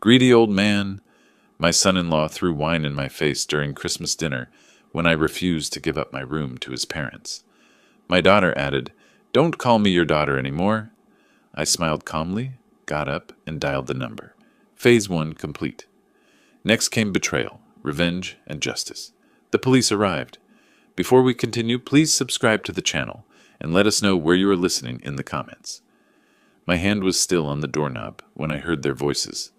Greedy old man. My son-in-law threw wine in my face during Christmas dinner when I refused to give up my room to his parents. My daughter added, "Don't call me your daughter anymore." I smiled calmly, got up, and dialed the number. Phase 1 complete. Next came betrayal, revenge, and justice. The police arrived. Before we continue, please subscribe to the channel and let us know where you are listening in the comments. My hand was still on the doorknob when I heard their voices.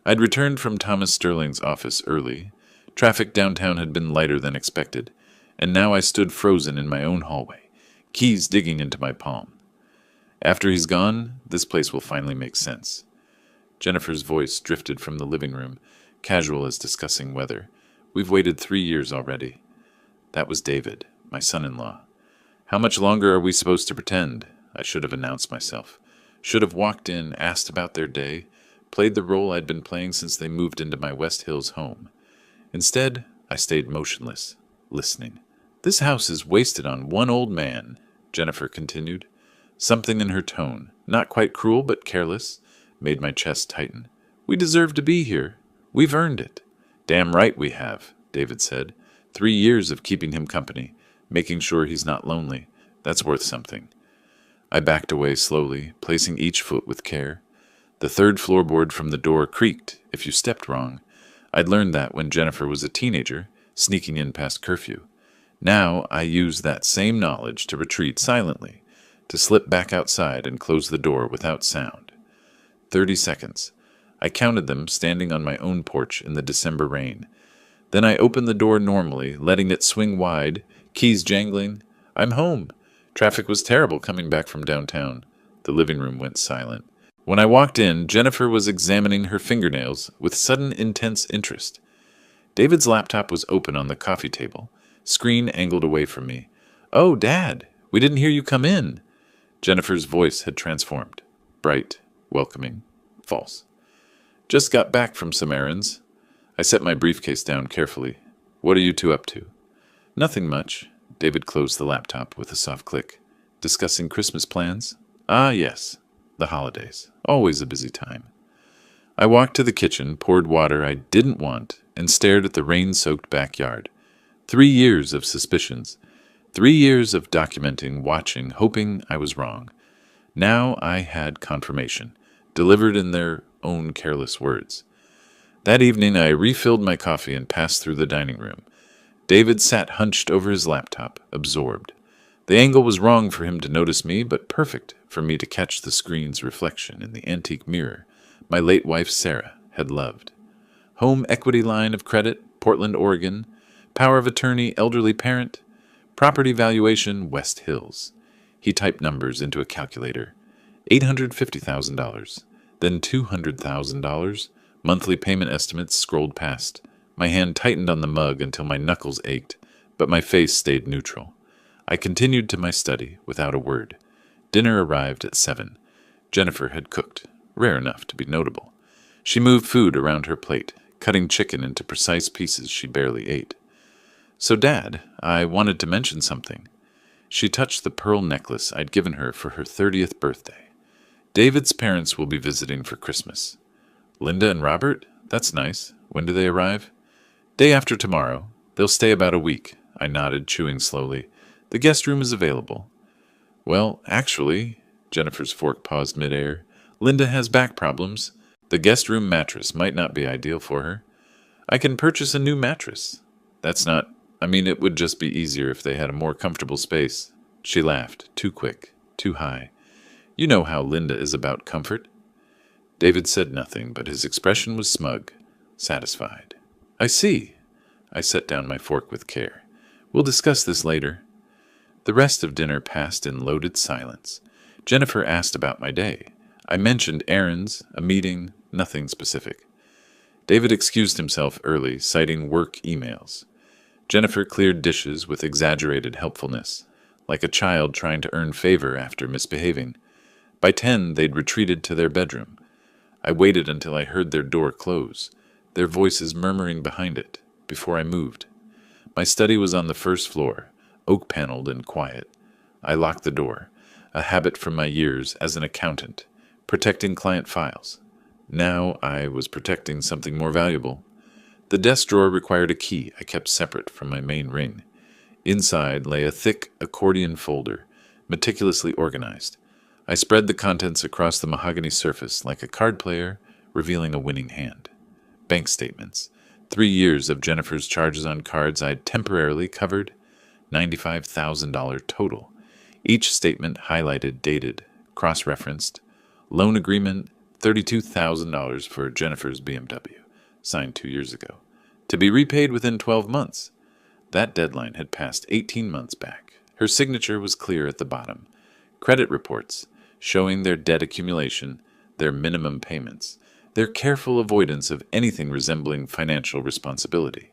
I'd returned from Thomas Sterling's office early. Traffic downtown had been lighter than expected, and now I stood frozen in my own hallway, keys digging into my palm. After he's gone, this place will finally make sense. Jennifer's voice drifted from the living room, casual as discussing weather. We've waited 3 years already. That was David, my son-in-law. How much longer are we supposed to pretend? I should have announced myself. Should have walked in, asked about their day, played the role I'd been playing since they moved into my West Hills home. Instead, I stayed motionless, listening. "This house is wasted on one old man," Jennifer continued. Something in her tone, not quite cruel but careless, made my chest tighten. "We deserve to be here. We've earned it." "Damn right we have," David said. 3 years of keeping him company, making sure he's not lonely. That's worth something. I backed away slowly, placing each foot with care. The third floorboard from the door creaked if you stepped wrong. I'd learned that when Jennifer was a teenager, sneaking in past curfew. Now I used that same knowledge to retreat silently, to slip back outside and close the door without sound. 30 seconds. I counted them standing on my own porch in the December rain. Then I opened the door normally, letting it swing wide, keys jangling. I'm home. Traffic was terrible coming back from downtown. The living room went silent. When I walked in, Jennifer was examining her fingernails with sudden intense interest. David's laptop was open on the coffee table, screen angled away from me. "Oh, Dad, we didn't hear you come in." Jennifer's voice had transformed. Bright, welcoming, false. "Just got back from some errands." I set my briefcase down carefully. "What are you two up to?" "Nothing much." David closed the laptop with a soft click. "Discussing Christmas plans?" "Ah, yes. The holidays. Always a busy time." I walked to the kitchen, poured water I didn't want, and stared at the rain-soaked backyard. 3 years of suspicions. 3 years of documenting, watching, hoping I was wrong. Now I had confirmation, delivered in their own careless words. That evening I refilled my coffee and passed through the dining room. David sat hunched over his laptop, absorbed. The angle was wrong for him to notice me, but perfect for me to catch the screen's reflection in the antique mirror my late wife Sarah had loved. Home equity line of credit, Portland, Oregon. Power of attorney, elderly parent. Property valuation, West Hills. He typed numbers into a calculator. $850,000. Then $200,000. Monthly payment estimates scrolled past. My hand tightened on the mug until my knuckles ached, but my face stayed neutral. I continued to my study without a word. Dinner arrived at 7. Jennifer had cooked, rare enough to be notable. She moved food around her plate, cutting chicken into precise pieces she barely ate. "So, Dad, I wanted to mention something." She touched the pearl necklace I'd given her for her 30th birthday. "David's parents will be visiting for Christmas." "Linda and Robert? That's nice. When do they arrive?" "Day after tomorrow. They'll stay about a week." I nodded, chewing slowly. "The guest room is available." "Well, actually," Jennifer's fork paused midair, "Linda has back problems. The guest room mattress might not be ideal for her." "I can purchase a new mattress." It would just be easier if they had a more comfortable space." She laughed, too quick, too high. "You know how Linda is about comfort." David said nothing, but his expression was smug, satisfied. "I see." I set down my fork with care. "We'll discuss this later." The rest of dinner passed in loaded silence. Jennifer asked about my day. I mentioned errands, a meeting, nothing specific. David excused himself early, citing work emails. Jennifer cleared dishes with exaggerated helpfulness, like a child trying to earn favor after misbehaving. By 10, they'd retreated to their bedroom. I waited until I heard their door close, their voices murmuring behind it, before I moved. My study was on the first floor, oak-paneled and quiet. I locked the door, a habit from my years as an accountant, protecting client files. Now I was protecting something more valuable. The desk drawer required a key I kept separate from my main ring. Inside lay a thick accordion folder, meticulously organized. I spread the contents across the mahogany surface like a card player revealing a winning hand. Bank statements. 3 years of Jennifer's charges on cards I'd temporarily covered. $95,000 total. Each statement highlighted, dated, cross-referenced. Loan agreement, $32,000 for Jennifer's BMW, signed 2 years ago. To be repaid within 12 months. That deadline had passed 18 months back. Her signature was clear at the bottom. Credit reports, showing their debt accumulation, their minimum payments, their careful avoidance of anything resembling financial responsibility.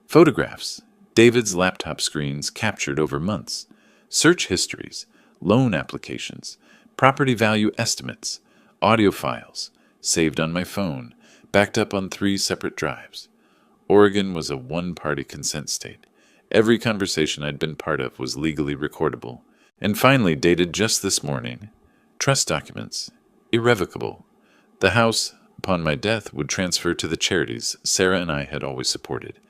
Photographs, David's laptop screens captured over months. Search histories, loan applications, property value estimates, audio files, saved on my phone, backed up on 3 separate drives. Oregon was a one-party consent state. Every conversation I'd been part of was legally recordable. And finally, dated just this morning, trust documents, irrevocable. The house, upon my death, would transfer to the charities Sarah and I had always supported.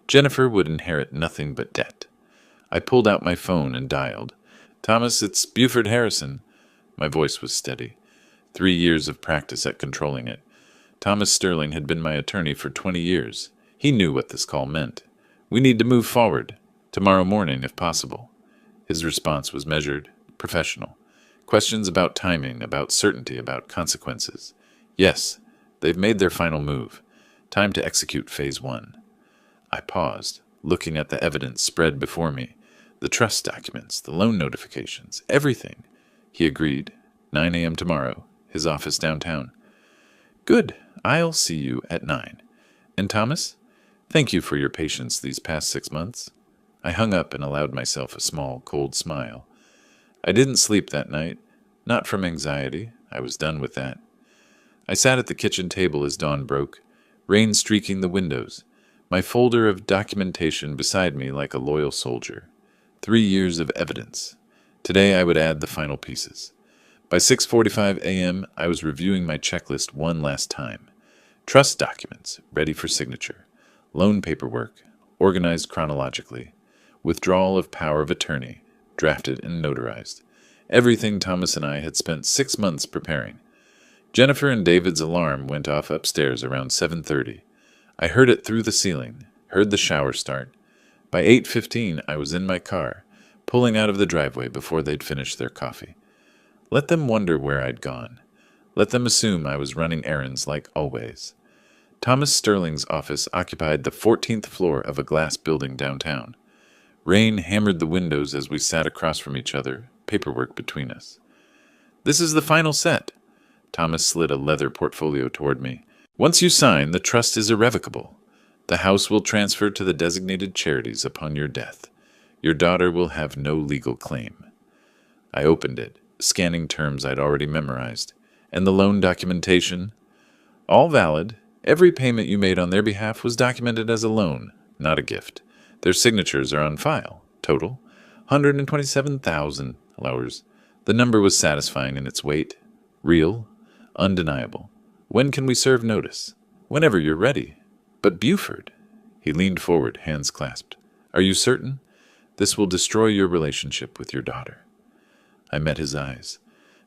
Jennifer would inherit nothing but debt. I pulled out my phone and dialed. "Thomas, it's Buford Harrison." My voice was steady. 3 years of practice at controlling it. Thomas Sterling had been my attorney for 20 years. He knew what this call meant. "We need to move forward. Tomorrow morning, if possible." His response was measured, professional. Questions about timing, about certainty, about consequences. "Yes, they've made their final move. Time to execute phase 1. I paused, looking at the evidence spread before me. The trust documents, the loan notifications, everything. He agreed. 9 a.m. tomorrow, his office downtown. "Good. I'll see you at 9. And Thomas, thank you for your patience these past 6 months." I hung up and allowed myself a small, cold smile. I didn't sleep that night. Not from anxiety. I was done with that. I sat at the kitchen table as dawn broke, rain streaking the windows, my folder of documentation beside me like a loyal soldier. 3 years of evidence. Today I would add the final pieces. By 6:45 a.m., I was reviewing my checklist one last time. Trust documents, ready for signature. Loan paperwork, organized chronologically. Withdrawal of power of attorney, drafted and notarized. Everything Thomas and I had spent 6 months preparing. Jennifer and David's alarm went off upstairs around 7:30. I heard it through the ceiling, heard the shower start. By 8:15, I was in my car, pulling out of the driveway before they'd finished their coffee. Let them wonder where I'd gone. Let them assume I was running errands like always. Thomas Sterling's office occupied the 14th floor of a glass building downtown. Rain hammered the windows as we sat across from each other, paperwork between us. "This is the final set." Thomas slid a leather portfolio toward me. "Once you sign, the trust is irrevocable. The house will transfer to the designated charities upon your death. Your daughter will have no legal claim." I opened it, scanning terms I'd already memorized. "And the loan documentation?" "All valid. Every payment you made on their behalf was documented as a loan, not a gift. Their signatures are on file. Total, $127,000. The number was satisfying in its weight. Real, undeniable. When can we serve notice?" "Whenever you're ready." "But Buford." He leaned forward, hands clasped. "Are you certain? This will destroy your relationship with your daughter." I met his eyes.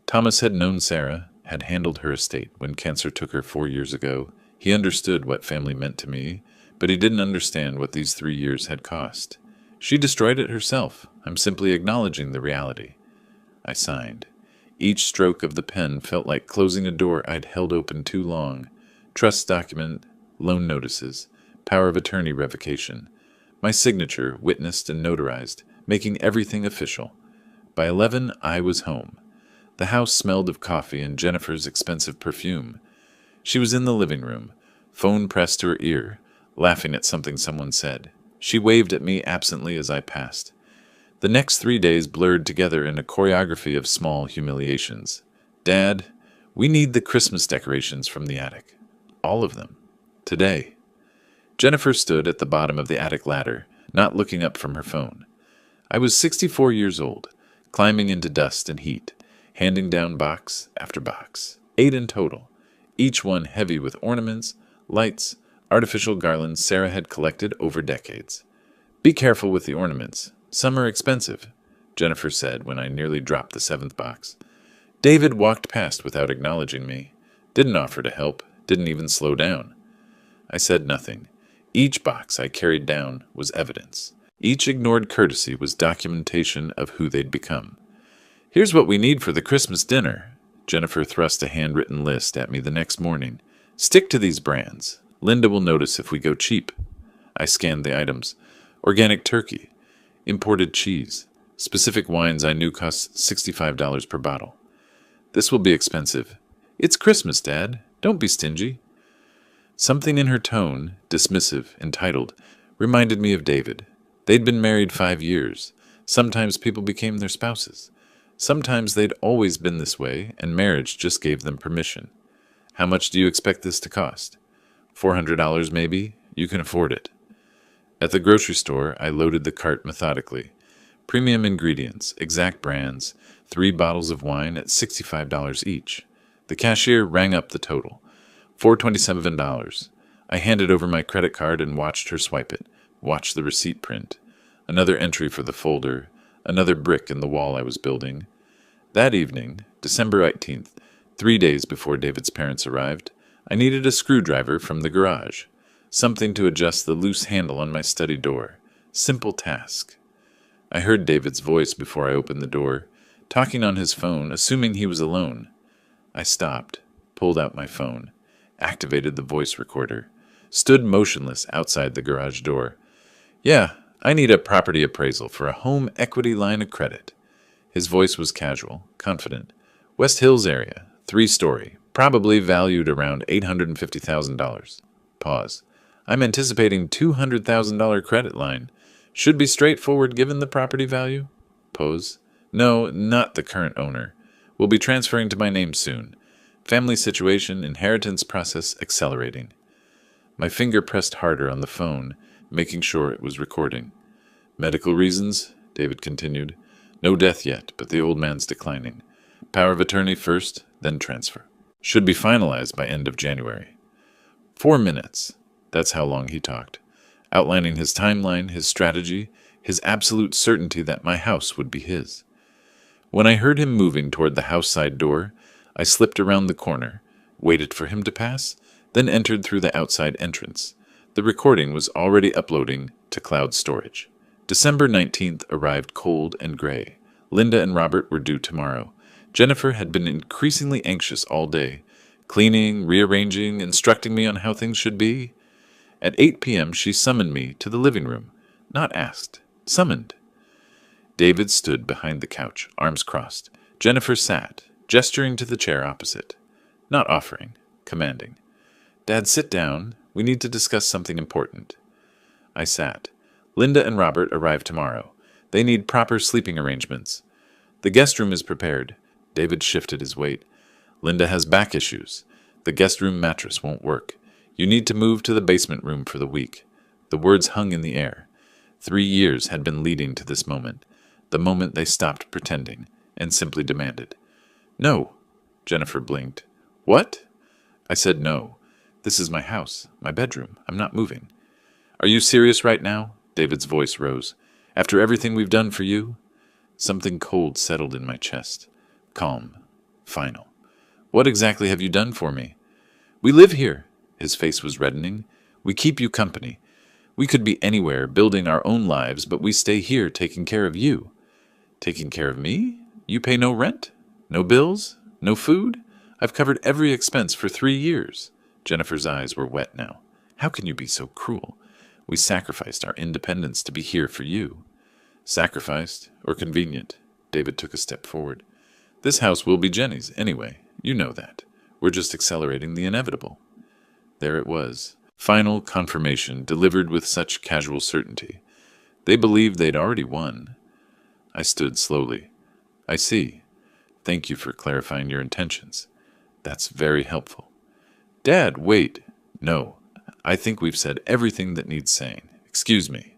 Thomas had known Sarah, had handled her estate when cancer took her 4 years ago. He understood what family meant to me, but he didn't understand what these 3 years had cost. She destroyed it herself. I'm simply acknowledging the reality. I signed. Each stroke of the pen felt like closing a door I'd held open too long. Trust document, loan notices, power of attorney revocation. My signature, witnessed and notarized, making everything official. By 11, I was home. The house smelled of coffee and Jennifer's expensive perfume. She was in the living room, phone pressed to her ear, laughing at something someone said. She waved at me absently as I passed. The next 3 days blurred together in a choreography of small humiliations. "Dad, we need the Christmas decorations from the attic. All of them. Today." Jennifer stood at the bottom of the attic ladder, not looking up from her phone. I was 64 years old, climbing into dust and heat, handing down box after box, 8 in total. each one heavy with ornaments, lights, artificial garlands Sarah had collected over decades. "Be careful with the ornaments. Some are expensive," Jennifer said when I nearly dropped the seventh box. David walked past without acknowledging me. Didn't offer to help, didn't even slow down. I said nothing. Each box I carried down was evidence. Each ignored courtesy was documentation of who they'd become. "Here's what we need for the Christmas dinner." Jennifer thrust a handwritten list at me the next morning. "Stick to these brands. Linda will notice if we go cheap." I scanned the items. Organic turkey, imported cheese, specific wines I knew cost $65 per bottle. "This will be expensive." "It's Christmas, Dad. Don't be stingy." Something in her tone, dismissive, entitled, reminded me of David. They'd been married 5 years. Sometimes people became their spouses. Sometimes they'd always been this way, and marriage just gave them permission. "How much do you expect this to cost?" $400 maybe? You can afford it." At the grocery store, I loaded the cart methodically. Premium ingredients, exact brands, 3 bottles of wine at $65 each. The cashier rang up the total. $427. I handed over my credit card and watched her swipe it, watched the receipt print. Another entry for the folder, another brick in the wall I was building. That evening, December 18th, 3 days before David's parents arrived, I needed a screwdriver from the garage. Something to adjust the loose handle on my study door. Simple task. I heard David's voice before I opened the door, talking on his phone, assuming he was alone. I stopped, pulled out my phone, activated the voice recorder, stood motionless outside the garage door. "Yeah, I need a property appraisal for a home equity line of credit." His voice was casual, confident. "West Hills area, 3-story, probably valued around $850,000. Pause. "I'm anticipating $200,000 credit line. Should be straightforward given the property value." Pause. "No, not the current owner. Will be transferring to my name soon. Family situation, inheritance process accelerating." My finger pressed harder on the phone, making sure it was recording. "Medical reasons," David continued. "No death yet, but the old man's declining. Power of attorney first, then transfer. Should be finalized by end of January." 4 minutes. That's how long he talked, outlining his timeline, his strategy, his absolute certainty that my house would be his. When I heard him moving toward the house side door, I slipped around the corner, waited for him to pass, then entered through the outside entrance. The recording was already uploading to cloud storage. December 19th arrived cold and gray. Linda and Robert were due tomorrow. Jennifer had been increasingly anxious all day, cleaning, rearranging, instructing me on how things should be. At 8 p.m., she summoned me to the living room. Not asked, summoned. David stood behind the couch, arms crossed. Jennifer sat, gesturing to the chair opposite. Not offering, commanding. "Dad, sit down. We need to discuss something important." I sat. "Linda and Robert arrive tomorrow. They need proper sleeping arrangements. The guest room is prepared." David shifted his weight. "Linda has back issues. The guest room mattress won't work. You need to move to the basement room for the week." The words hung in the air. 3 years had been leading to this moment, the moment they stopped pretending and simply demanded. "No." Jennifer blinked. "What?" I said no. "This is my house, my bedroom. I'm not moving." "Are you serious right now?" David's voice rose. "After everything we've done for you?" Something cold settled in my chest. Calm. Final. "What exactly have you done for me?" "We live here." His face was reddening. "We keep you company. We could be anywhere, building our own lives, but we stay here taking care of you." "Taking care of me? You pay no rent? No bills? No food? I've covered every expense for 3 years." Jennifer's eyes were wet now. "How can you be so cruel? We sacrificed our independence to be here for you." "Sacrificed or convenient?" David took a step forward. "This house will be Jenny's anyway. You know that. We're just accelerating the inevitable." There it was. Final confirmation delivered with such casual certainty. They believed they'd already won. I stood slowly. "I see. Thank you for clarifying your intentions. That's very helpful." "Dad, wait." "No. I think we've said everything that needs saying. Excuse me."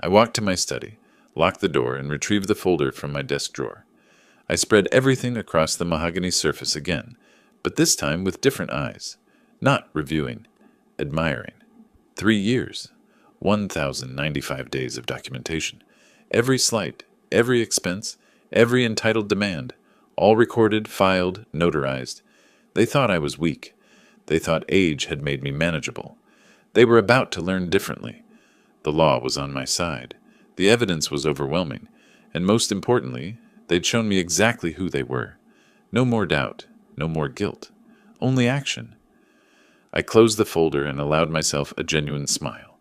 I walked to my study, locked the door, and retrieved the folder from my desk drawer. I spread everything across the mahogany surface again, but this time with different eyes. Not reviewing, admiring. 3 years. 1,095 days of documentation. Every slight, every expense, every entitled demand. All recorded, filed, notarized. They thought I was weak. They thought age had made me manageable. They were about to learn differently. The law was on my side. The evidence was overwhelming. And most importantly, they'd shown me exactly who they were. No more doubt, no more guilt. Only action. I closed the folder and allowed myself a genuine smile.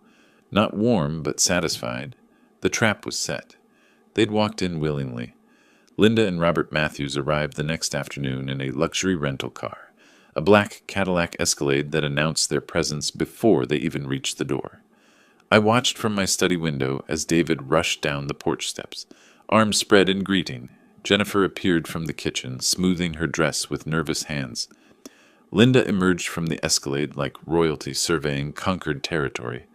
Not warm, but satisfied. The trap was set. They'd walked in willingly. Linda and Robert Matthews arrived the next afternoon in a luxury rental car, a black Cadillac Escalade that announced their presence before they even reached the door. I watched from my study window as David rushed down the porch steps, arms spread in greeting. Jennifer appeared from the kitchen, smoothing her dress with nervous hands. Linda emerged from the Escalade like royalty surveying conquered territory.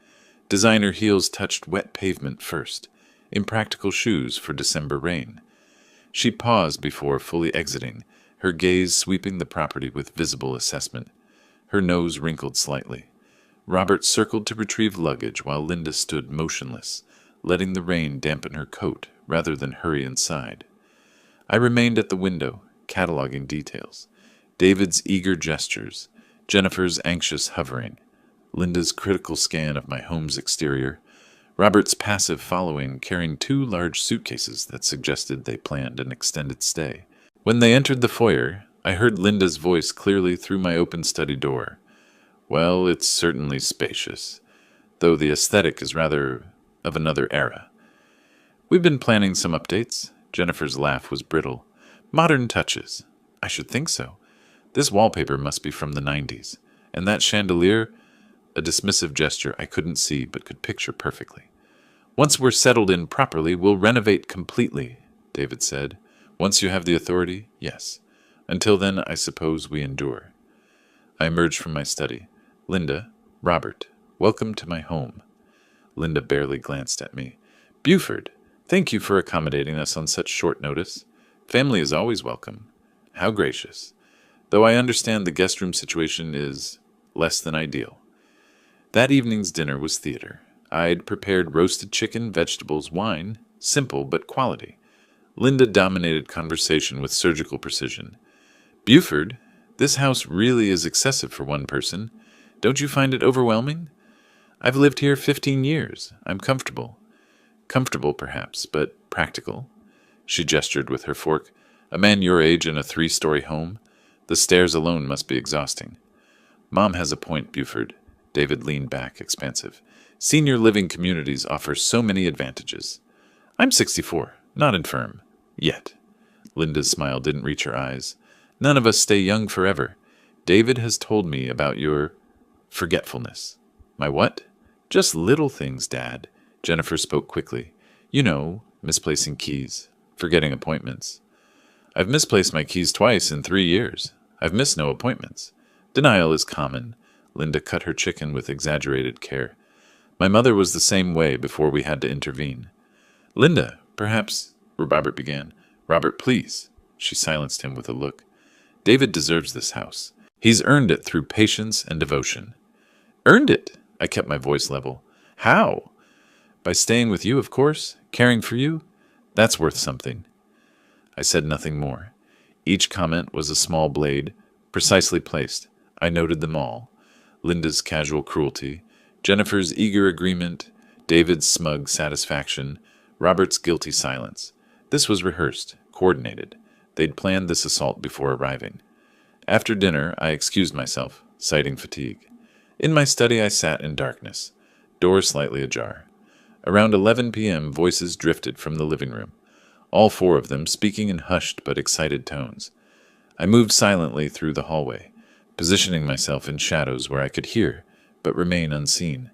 Designer heels touched wet pavement first, impractical shoes for December rain. She paused before fully exiting, her gaze sweeping the property with visible assessment. Her nose wrinkled slightly. Robert circled to retrieve luggage while Linda stood motionless, letting the rain dampen her coat rather than hurry inside. I remained at the window, cataloging details. David's eager gestures, Jennifer's anxious hovering, Linda's critical scan of my home's exterior, Robert's passive following carrying 2 large suitcases that suggested they planned an extended stay. When they entered the foyer, I heard Linda's voice clearly through my open study door. Well, it's certainly spacious, though the aesthetic is rather of another era. We've been planning some updates. Jennifer's laugh was brittle. Modern touches. I should think so. This wallpaper must be from the 90s. And that chandelier, a dismissive gesture I couldn't see but could picture perfectly. Once we're settled in properly, we'll renovate completely, David said. Once you have the authority, yes. Until then, I suppose we endure. I emerged from my study. Linda, Robert, welcome to my home. Linda barely glanced at me. Buford, thank you for accommodating us on such short notice. Family is always welcome. How gracious. Though I understand the guest room situation is less than ideal. That evening's dinner was theater. I'd prepared roasted chicken, vegetables, wine, simple but quality. Linda dominated conversation with surgical precision. Buford, this house really is excessive for one person. Don't you find it overwhelming? I've lived here 15 years. I'm comfortable. Comfortable, perhaps, but practical. She gestured with her fork. A man your age in a 3-story home? The stairs alone must be exhausting. Mom has a point, Buford. David leaned back, expansive. Senior living communities offer so many advantages. I'm 64, not infirm. Yet. Linda's smile didn't reach her eyes. None of us stay young forever. David has told me about your forgetfulness. My what? Just little things, Dad. Jennifer spoke quickly. You know, misplacing keys, forgetting appointments. I've misplaced my keys twice in 3 years. I've missed no appointments. Denial is common. Linda cut her chicken with exaggerated care. My mother was the same way before we had to intervene. Linda, perhaps, Robert began. Robert, please. She silenced him with a look. David deserves this house. He's earned it through patience and devotion. Earned it? I kept my voice level. How? By staying with you, of course. Caring for you. That's worth something. I said nothing more. Each comment was a small blade, precisely placed. I noted them all. Linda's casual cruelty, Jennifer's eager agreement, David's smug satisfaction, Robert's guilty silence. This was rehearsed, coordinated. They'd planned this assault before arriving. After dinner, I excused myself, citing fatigue. In my study, I sat in darkness, door slightly ajar. Around 11 p.m., voices drifted from the living room, all 4 of them speaking in hushed but excited tones. I moved silently through the hallway, positioning myself in shadows where I could hear, but remain unseen.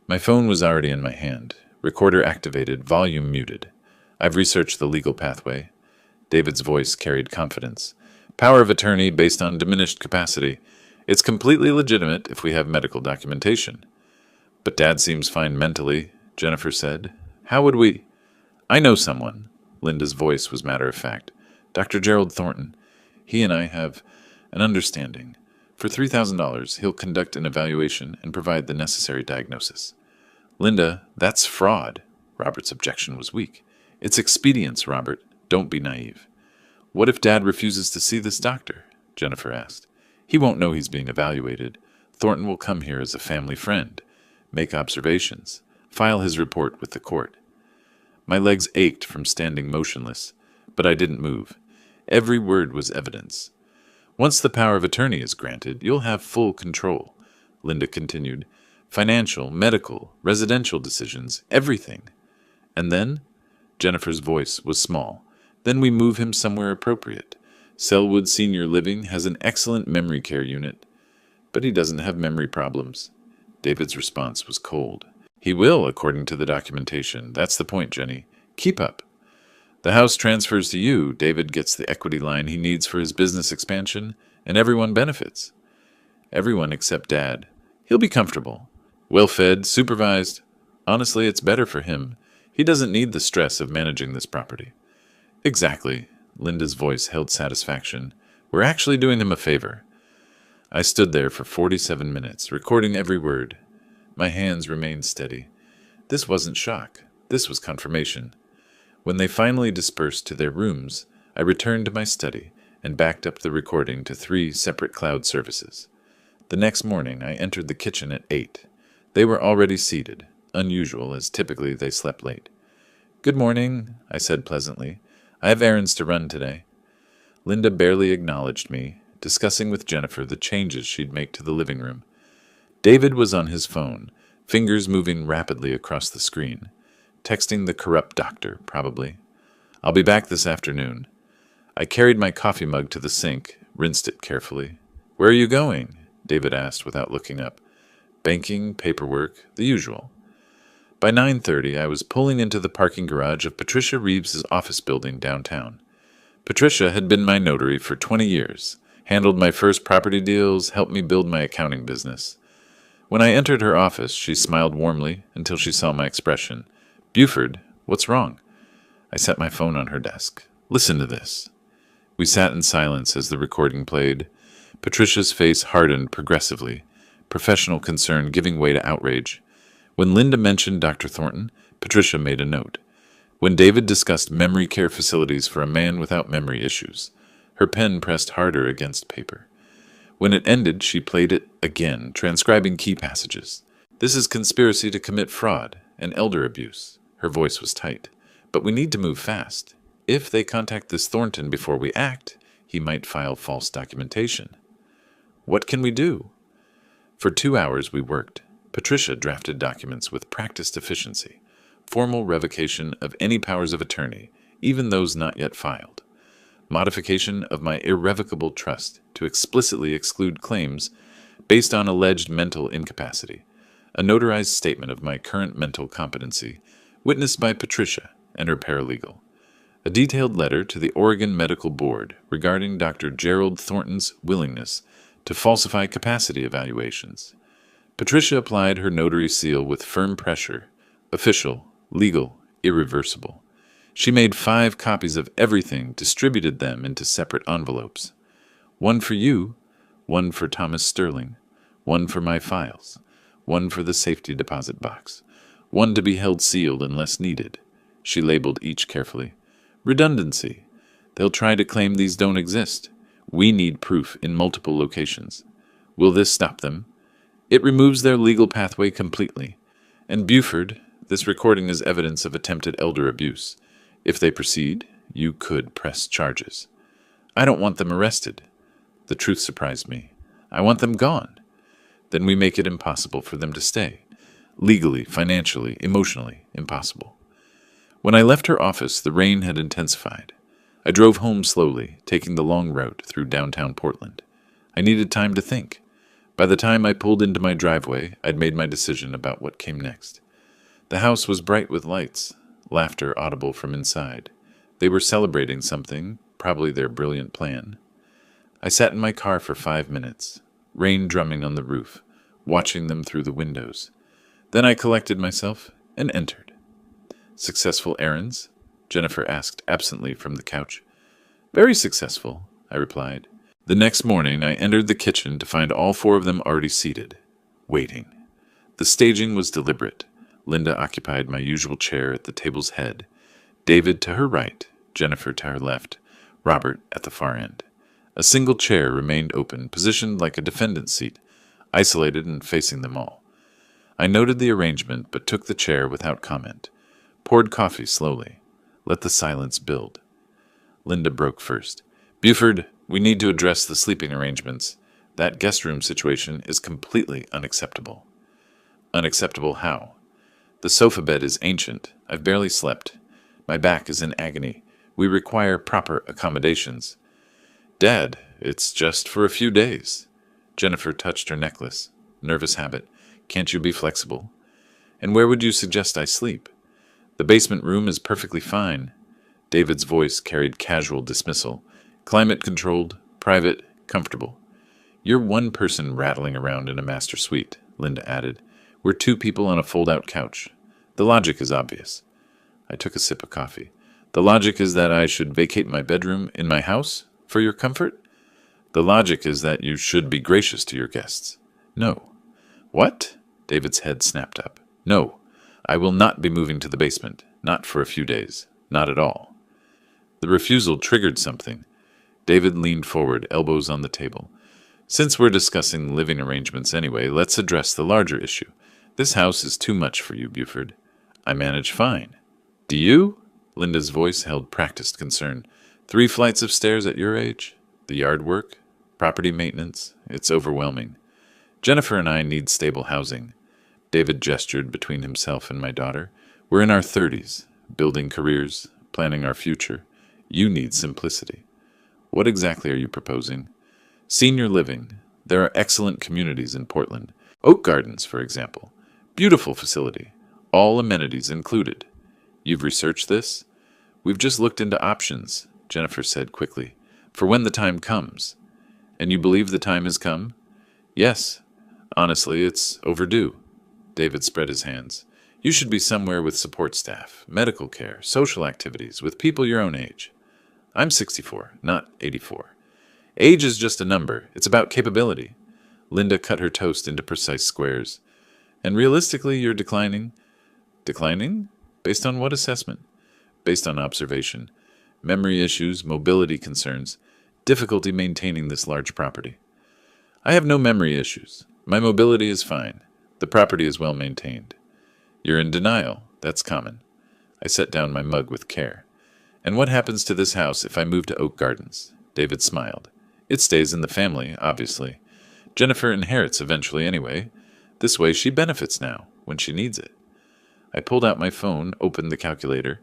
My phone was already in my hand, recorder activated, volume muted. I've researched the legal pathway. David's voice carried confidence. Power of attorney based on diminished capacity. It's completely legitimate if we have medical documentation. But Dad seems fine mentally, Jennifer said. How would we? I know someone. Linda's voice was matter-of-fact. Dr. Gerald Thornton. He and I have an understanding. For $3,000, he'll conduct an evaluation and provide the necessary diagnosis. Linda, that's fraud. Robert's objection was weak. It's expedience, Robert. Don't be naive. What if Dad refuses to see this doctor? Jennifer asked. He won't know he's being evaluated. Thornton will come here as a family friend, make observations, file his report with the court. My legs ached from standing motionless, but I didn't move. Every word was evidence. Once the power of attorney is granted, you'll have full control, Linda continued. Financial, medical, residential decisions, everything. And then? Jennifer's voice was small. Then we move him somewhere appropriate. Selwood Senior Living has an excellent memory care unit, but he doesn't have memory problems. David's response was cold. He will, according to the documentation. That's the point, Jenny. Keep up. The house transfers to you, David gets the equity line he needs for his business expansion, and everyone benefits. Everyone except Dad. He'll be comfortable. Well-fed, supervised. Honestly, it's better for him. He doesn't need the stress of managing this property. Exactly. Linda's voice held satisfaction. We're actually doing him a favor. I stood there for 47 minutes, recording every word. My hands remained steady. This wasn't shock. This was confirmation. When they finally dispersed to their rooms, I returned to my study and backed up the recording to 3 separate cloud services. The next morning, I entered the kitchen at 8. They were already seated, unusual as typically they slept late. Good morning, I said pleasantly. I have errands to run today. Linda barely acknowledged me, discussing with Jennifer the changes she'd make to the living room. David was on his phone, fingers moving rapidly across the screen. Texting the corrupt doctor, probably. I'll be back this afternoon. I carried my coffee mug to the sink, rinsed it carefully. Where are you going? David asked without looking up. Banking, paperwork, the usual. By 9:30, I was pulling into the parking garage of Patricia Reeves's office building downtown. Patricia had been my notary for 20 years, handled my first property deals, helped me build my accounting business. When I entered her office, she smiled warmly until she saw my expression. Buford, what's wrong? I set my phone on her desk. Listen to this. We sat in silence as the recording played. Patricia's face hardened progressively, professional concern giving way to outrage. When Linda mentioned Dr. Thornton, Patricia made a note. When David discussed memory care facilities for a man without memory issues, her pen pressed harder against paper. When it ended, she played it again, transcribing key passages. This is conspiracy to commit fraud and elder abuse. Her voice was tight. But we need to move fast. If they contact this Thornton before we act, he might file false documentation. What can we do? For 2 hours we worked. Patricia drafted documents with practiced efficiency. Formal revocation of any powers of attorney, even those not yet filed. Modification of my irrevocable trust to explicitly exclude claims based on alleged mental incapacity. A notarized statement of my current mental competency, witnessed by Patricia and her paralegal. A detailed letter to the Oregon Medical Board regarding Dr. Gerald Thornton's willingness to falsify capacity evaluations. Patricia applied her notary seal with firm pressure, official, legal, irreversible. She made 5 copies of everything, distributed them into separate envelopes. One for you, one for Thomas Sterling, one for my files, one for the safety deposit box, one to be held sealed unless needed. She labeled each carefully. Redundancy. They'll try to claim these don't exist. We need proof in multiple locations. Will this stop them? It removes their legal pathway completely. And Buford, this recording is evidence of attempted elder abuse. If they proceed, you could press charges. I don't want them arrested. The truth surprised me. I want them gone. Then we make it impossible for them to stay. Legally, financially, emotionally, impossible. When I left her office, the rain had intensified. I drove home slowly, taking the long route through downtown Portland. I needed time to think. By the time I pulled into my driveway, I'd made my decision about what came next. The house was bright with lights, laughter audible from inside. They were celebrating something, probably their brilliant plan. I sat in my car for 5 minutes, rain drumming on the roof, watching them through the windows. Then I collected myself and entered. Successful errands? Jennifer asked absently from the couch. Very successful, I replied. The next morning, I entered the kitchen to find all four of them already seated, waiting. The staging was deliberate. Linda occupied my usual chair at the table's head, David to her right, Jennifer to her left, Robert at the far end. A single chair remained open, positioned like a defendant's seat, isolated and facing them all. I noted the arrangement, but took the chair without comment. Poured coffee slowly. Let the silence build. Linda broke first. "Buford, we need to address the sleeping arrangements. That guest room situation is completely unacceptable." "Unacceptable how?" "The sofa bed is ancient. I've barely slept. My back is in agony. We require proper accommodations." "Dad, it's just for a few days." Jennifer touched her necklace. "Nervous habit. Can't you be flexible?" "And where would you suggest I sleep?" "The basement room is perfectly fine." David's voice carried casual dismissal. "Climate-controlled, private, comfortable." "You're one person rattling around in a master suite," Linda added. "We're two people on a fold-out couch. The logic is obvious." I took a sip of coffee. "The logic is that I should vacate my bedroom in my house for your comfort?" "The logic is that you should be gracious to your guests." "No." "What?" David's head snapped up. "No. I will not be moving to the basement. Not for a few days. Not at all." The refusal triggered something. David leaned forward, elbows on the table. "Since we're discussing living arrangements anyway, let's address the larger issue. This house is too much for you, Buford." "I manage fine." "Do you?" Linda's voice held practiced concern. 3 flights of stairs at your age? The yard work? Property maintenance? It's overwhelming. Jennifer and I need stable housing." David gestured between himself and my daughter. "We're in our 30s, building careers, planning our future. You need simplicity." "What exactly are you proposing?" "Senior living. There are excellent communities in Portland. Oak Gardens, for example. Beautiful facility. All amenities included." "You've researched this?" "We've just looked into options," Jennifer said quickly, "for when the time comes." "And you believe the time has come?" "Yes. Honestly, it's overdue." David spread his hands. "You should be somewhere with support staff, medical care, social activities, with people your own age." "I'm 64, not 84. Age is just a number. It's about capability." Linda cut her toast into precise squares. "And realistically, you're declining?" "Declining? Based on what assessment?" "Based on observation. Memory issues, mobility concerns, difficulty maintaining this large property." "I have no memory issues. My mobility is fine. The property is well maintained." "You're in denial. That's common." I set down my mug with care. "And what happens to this house if I move to Oak Gardens?" David smiled. "It stays in the family, obviously. Jennifer inherits eventually anyway. This way she benefits now, when she needs it." I pulled out my phone, opened the calculator,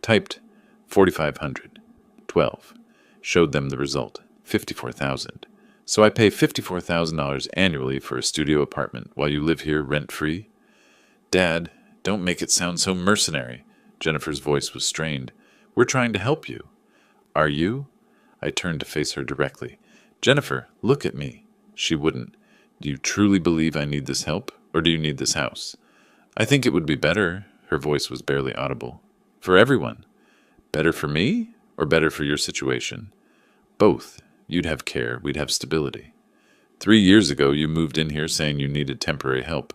typed 4,500, 12, showed them the result, 54,000. "So I pay $54,000 annually for a studio apartment while you live here rent-free?" "Dad, don't make it sound so mercenary." Jennifer's voice was strained. "We're trying to help you." "Are you?" I turned to face her directly. "Jennifer, look at me." She wouldn't. "Do you truly believe I need this help, or do you need this house?" "I think it would be better." Her voice was barely audible. "For everyone." "Better for me, or better for your situation?" "Both. You'd have care, we'd have stability." 3 years ago you moved in here saying you needed temporary help.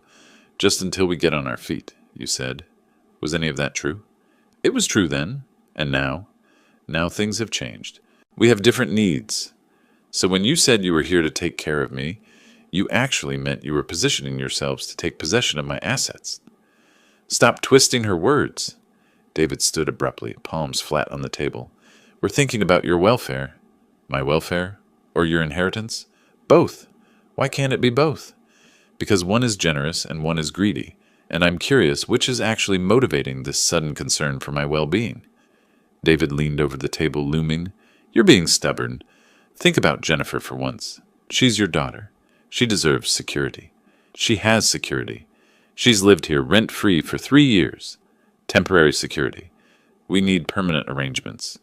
"Just until we get on our feet," you said. Was any of that true? It was true then. And now? Now things have changed. We have different needs. So when you said you were here to take care of me, you actually meant you were positioning yourselves to take possession of my assets. Stop twisting her words. David stood abruptly, palms flat on the table. "We're thinking about your welfare." "My welfare? Or your inheritance?" "Both. Why can't it be both?" "Because one is generous and one is greedy, and I'm curious which is actually motivating this sudden concern for my well-being." David leaned over the table, looming. "You're being stubborn. Think about Jennifer for once. She's your daughter. She deserves security. She has security. She's lived here rent-free for 3 years. Temporary security. We need permanent arrangements.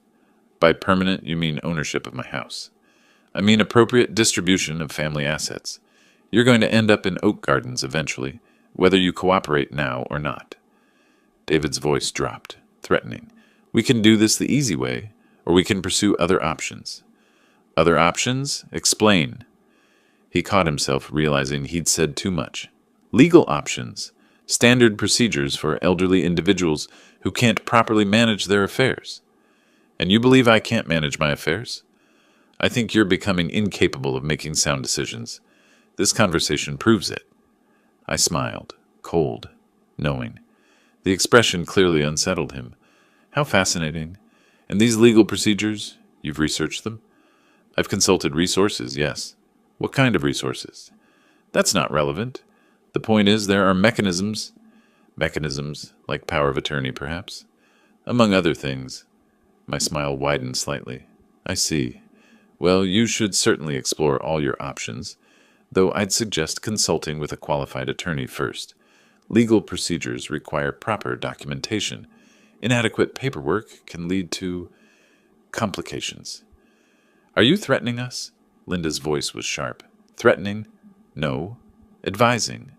By permanent, you mean ownership of my house. I mean appropriate distribution of family assets. You're going to end up in Oak Gardens eventually, whether you cooperate now or not." David's voice dropped, threatening. "We can do this the easy way, or we can pursue other options." Other options? Explain. He caught himself realizing he'd said too much. Legal options. Standard procedures for elderly individuals who can't properly manage their affairs. And you believe I can't manage my affairs? I think you're becoming incapable of making sound decisions. This conversation proves it. I smiled, cold, knowing. The expression clearly unsettled him. How fascinating. And these legal procedures, you've researched them? I've consulted resources, yes. What kind of resources? That's not relevant. The point is there are mechanisms like power of attorney, perhaps, among other things. My smile widened slightly. I see. Well, you should certainly explore all your options, though I'd suggest consulting with a qualified attorney first. Legal procedures require proper documentation. Inadequate paperwork can lead to complications. Are you threatening us? Linda's voice was sharp. Threatening? No. Advising.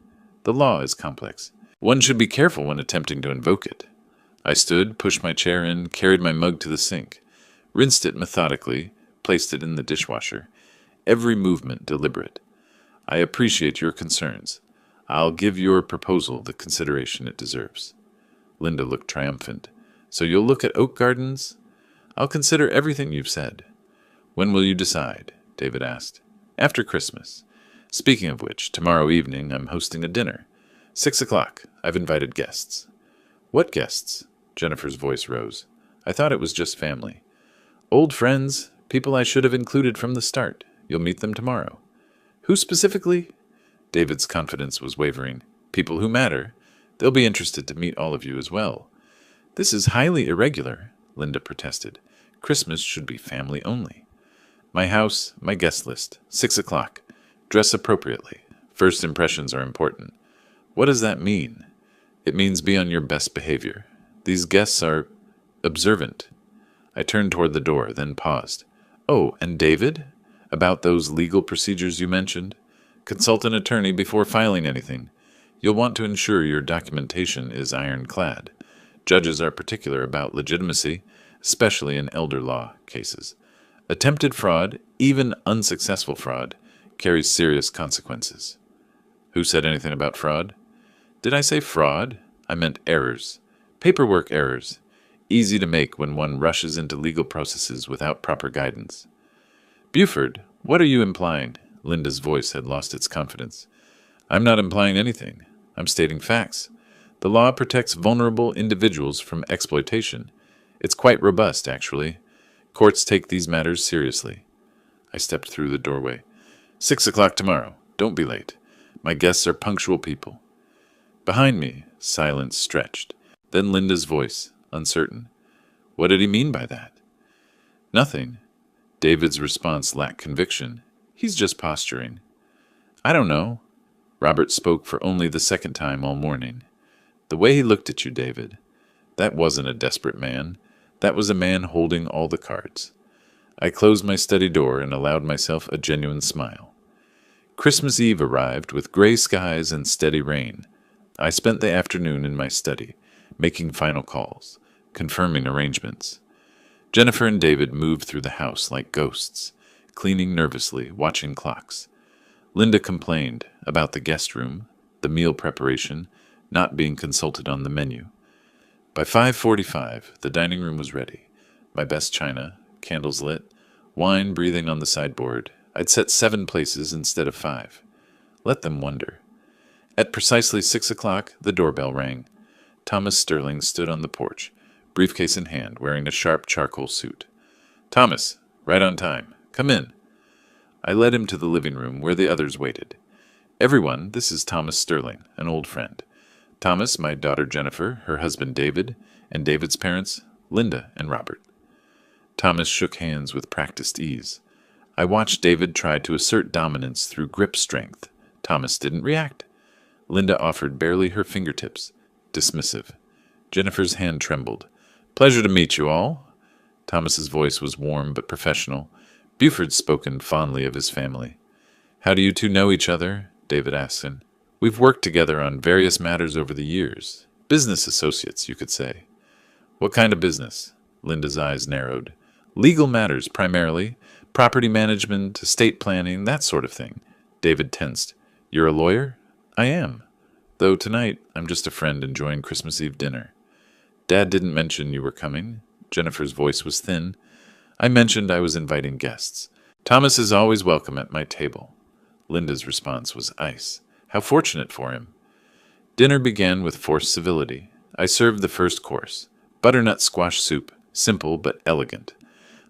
The law is complex. One should be careful when attempting to invoke it. I stood, pushed my chair in, carried my mug to the sink, rinsed it methodically, placed it in the dishwasher, every movement deliberate. I appreciate your concerns. I'll give your proposal the consideration it deserves. Linda looked triumphant. So you'll look at oak gardens? I'll consider everything you've said. When will you decide? David asked. After Christmas. Speaking of which, tomorrow evening I'm hosting a dinner. 6 o'clock. I've invited guests. What guests? Jennifer's voice rose. I thought it was just family. Old friends, people I should have included from the start. You'll meet them tomorrow. Who specifically? David's confidence was wavering. People who matter. They'll be interested to meet all of you as well. This is highly irregular, Linda protested. Christmas should be family only. My house, my guest list. 6 o'clock. Dress appropriately. First impressions are important. What does that mean? It means be on your best behavior. These guests are observant. I turned toward the door, then paused. Oh, and David? About those legal procedures you mentioned? Consult an attorney before filing anything. You'll want to ensure your documentation is ironclad. Judges are particular about legitimacy, especially in elder law cases. Attempted fraud, even unsuccessful fraud, carries serious consequences. Who said anything about fraud? Did I say fraud? I meant errors. Paperwork errors. Easy to make when one rushes into legal processes without proper guidance. Buford, what are you implying? Linda's voice had lost its confidence. I'm not implying anything. I'm stating facts. The law protects vulnerable individuals from exploitation. It's quite robust, actually. Courts take these matters seriously. I stepped through the doorway. 6 o'clock tomorrow. Don't be late. My guests are punctual people. Behind me, silence stretched. Then Linda's voice, uncertain. What did he mean by that? Nothing. David's response lacked conviction. He's just posturing. I don't know. Robert spoke for only the second time all morning. The way he looked at you, David. That wasn't a desperate man. That was a man holding all the cards. I closed my study door and allowed myself a genuine smile. Christmas Eve arrived with gray skies and steady rain. I spent the afternoon in my study, making final calls, confirming arrangements. Jennifer and David moved through the house like ghosts, cleaning nervously, watching clocks. Linda complained about the guest room, the meal preparation, not being consulted on the menu. By 5:45, the dining room was ready. My best china, candles lit, wine breathing on the sideboard. I'd set 7 places instead of 5. Let them wonder. At precisely 6 o'clock, the doorbell rang. Thomas Sterling stood on the porch, briefcase in hand, wearing a sharp charcoal suit. Thomas, right on time. Come in. I led him to the living room where the others waited. Everyone, this is Thomas Sterling, an old friend. Thomas, my daughter Jennifer, her husband David, and David's parents, Linda and Robert. Thomas shook hands with practiced ease. I watched David try to assert dominance through grip strength. Thomas didn't react. Linda offered barely her fingertips, dismissive. Jennifer's hand trembled. Pleasure to meet you all. Thomas's voice was warm but professional. Buford's spoken fondly of his family. How do you two know each other? David asked him. We've worked together on various matters over the years. Business associates, you could say. What kind of business? Linda's eyes narrowed. Legal matters, primarily, Property management, estate planning, that sort of thing. David tensed. You're a lawyer? I am. Though tonight, I'm just a friend enjoying Christmas Eve dinner. Dad didn't mention you were coming. Jennifer's voice was thin. I mentioned I was inviting guests. Thomas is always welcome at my table. Linda's response was ice. How fortunate for him. Dinner began with forced civility. I served the first course. Butternut squash soup, simple but elegant.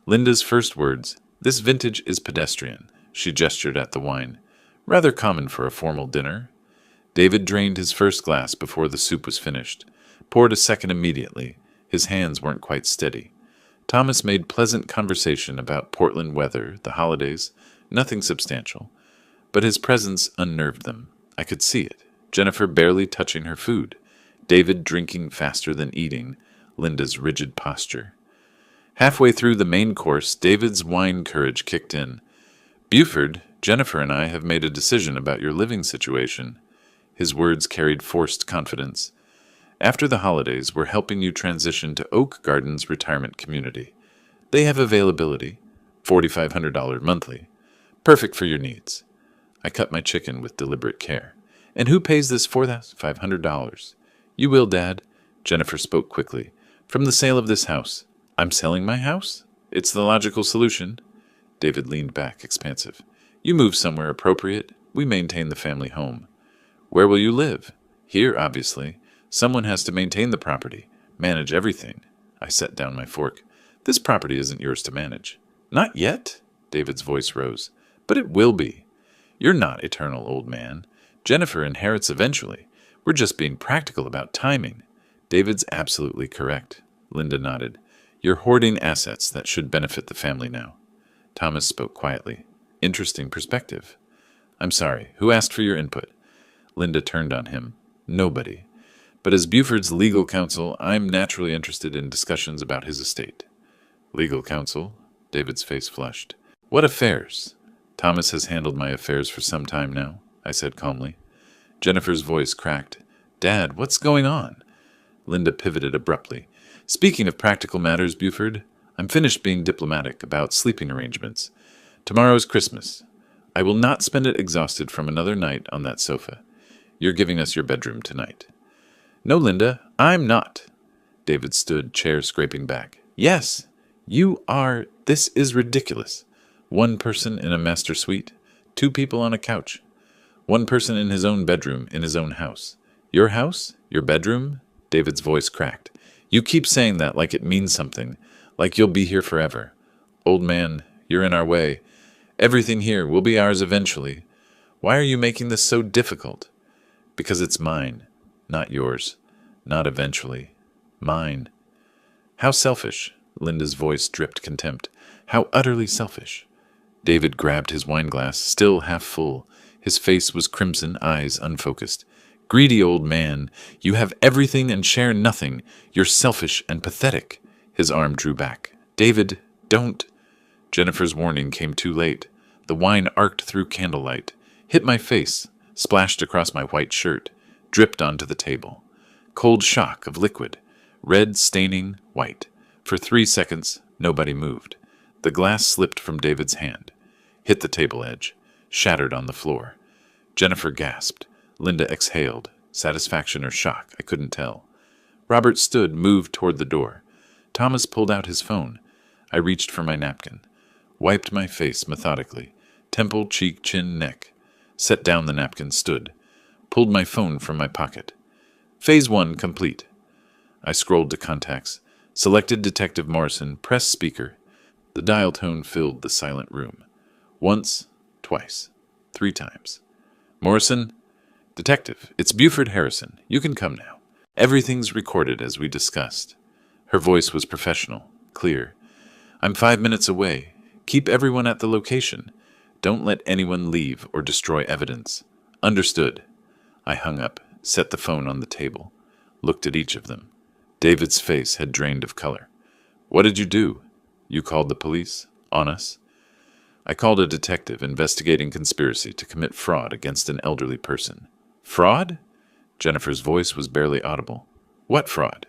Linda's first words, "This vintage is pedestrian." She gestured at the wine. Rather common for a formal dinner. David drained his first glass before the soup was finished. Poured a second immediately. His hands weren't quite steady. Thomas made pleasant conversation about Portland weather, the holidays, nothing substantial. But his presence unnerved them. I could see it. Jennifer barely touching her food. David drinking faster than eating. Linda's rigid posture. Halfway through the main course, David's wine courage kicked in. Buford, Jennifer and I have made a decision about your living situation. His words carried forced confidence. After the holidays, we're helping you transition to Oak Gardens Retirement Community. They have availability, $4,500 monthly. Perfect for your needs. I cut my chicken with deliberate care. And who pays this $4,500? You will, Dad. Jennifer spoke quickly. From the sale of this house. I'm selling my house? It's the logical solution. David leaned back, expansive. You move somewhere appropriate. We maintain the family home. Where will you live? Here, obviously. Someone has to maintain the property, manage everything. I set down my fork. This property isn't yours to manage. Not yet, David's voice rose. But it will be. You're not eternal, old man. Jennifer inherits eventually. We're just being practical about timing. David's absolutely correct. Linda nodded. You're hoarding assets that should benefit the family now. Thomas spoke quietly. Interesting perspective. I'm sorry, who asked for your input? Linda turned on him. Nobody. But as Buford's legal counsel, I'm naturally interested in discussions about his estate. Legal counsel? David's face flushed. What affairs? Thomas has handled my affairs for some time now, I said calmly. Jennifer's voice cracked. Dad, what's going on? Linda pivoted abruptly. Speaking of practical matters, Buford, I'm finished being diplomatic about sleeping arrangements. Tomorrow is Christmas. I will not spend it exhausted from another night on that sofa. You're giving us your bedroom tonight. No, Linda, I'm not. David stood, chair scraping back. Yes, you are. This is ridiculous. One person in a master suite, two people on a couch. One person in his own bedroom, in his own house. Your house? Your bedroom? David's voice cracked. You keep saying that like it means something, like you'll be here forever. Old man, you're in our way. Everything here will be ours eventually. Why are you making this so difficult? Because it's mine, not yours. Not eventually. Mine. How selfish. Linda's voice dripped contempt. How utterly selfish. David grabbed his wineglass, still half full. His face was crimson, eyes unfocused. Greedy old man, you have everything and share nothing. You're selfish and pathetic. His arm drew back. David, don't. Jennifer's warning came too late. The wine arced through candlelight, hit my face, splashed across my white shirt, dripped onto the table. Cold shock of liquid, red staining white. For 3 seconds, nobody moved. The glass slipped from David's hand, hit the table edge, shattered on the floor. Jennifer gasped. Linda exhaled. Satisfaction or shock, I couldn't tell. Robert stood, moved toward the door. Thomas pulled out his phone. I reached for my napkin. Wiped my face methodically. Temple, cheek, chin, neck. Set down the napkin, stood. Pulled my phone from my pocket. Phase 1 complete. I scrolled to contacts. Selected Detective Morrison, pressed speaker. The dial tone filled the silent room. Once, twice, 3 times. Morrison? Detective, it's Buford Harrison. You can come now. Everything's recorded as we discussed. Her voice was professional, clear. I'm 5 minutes away. Keep everyone at the location. Don't let anyone leave or destroy evidence. Understood. I hung up, set the phone on the table, looked at each of them. David's face had drained of color. What did you do? You called the police? On us? I called a detective investigating conspiracy to commit fraud against an elderly person. Fraud? Jennifer's voice was barely audible. What fraud?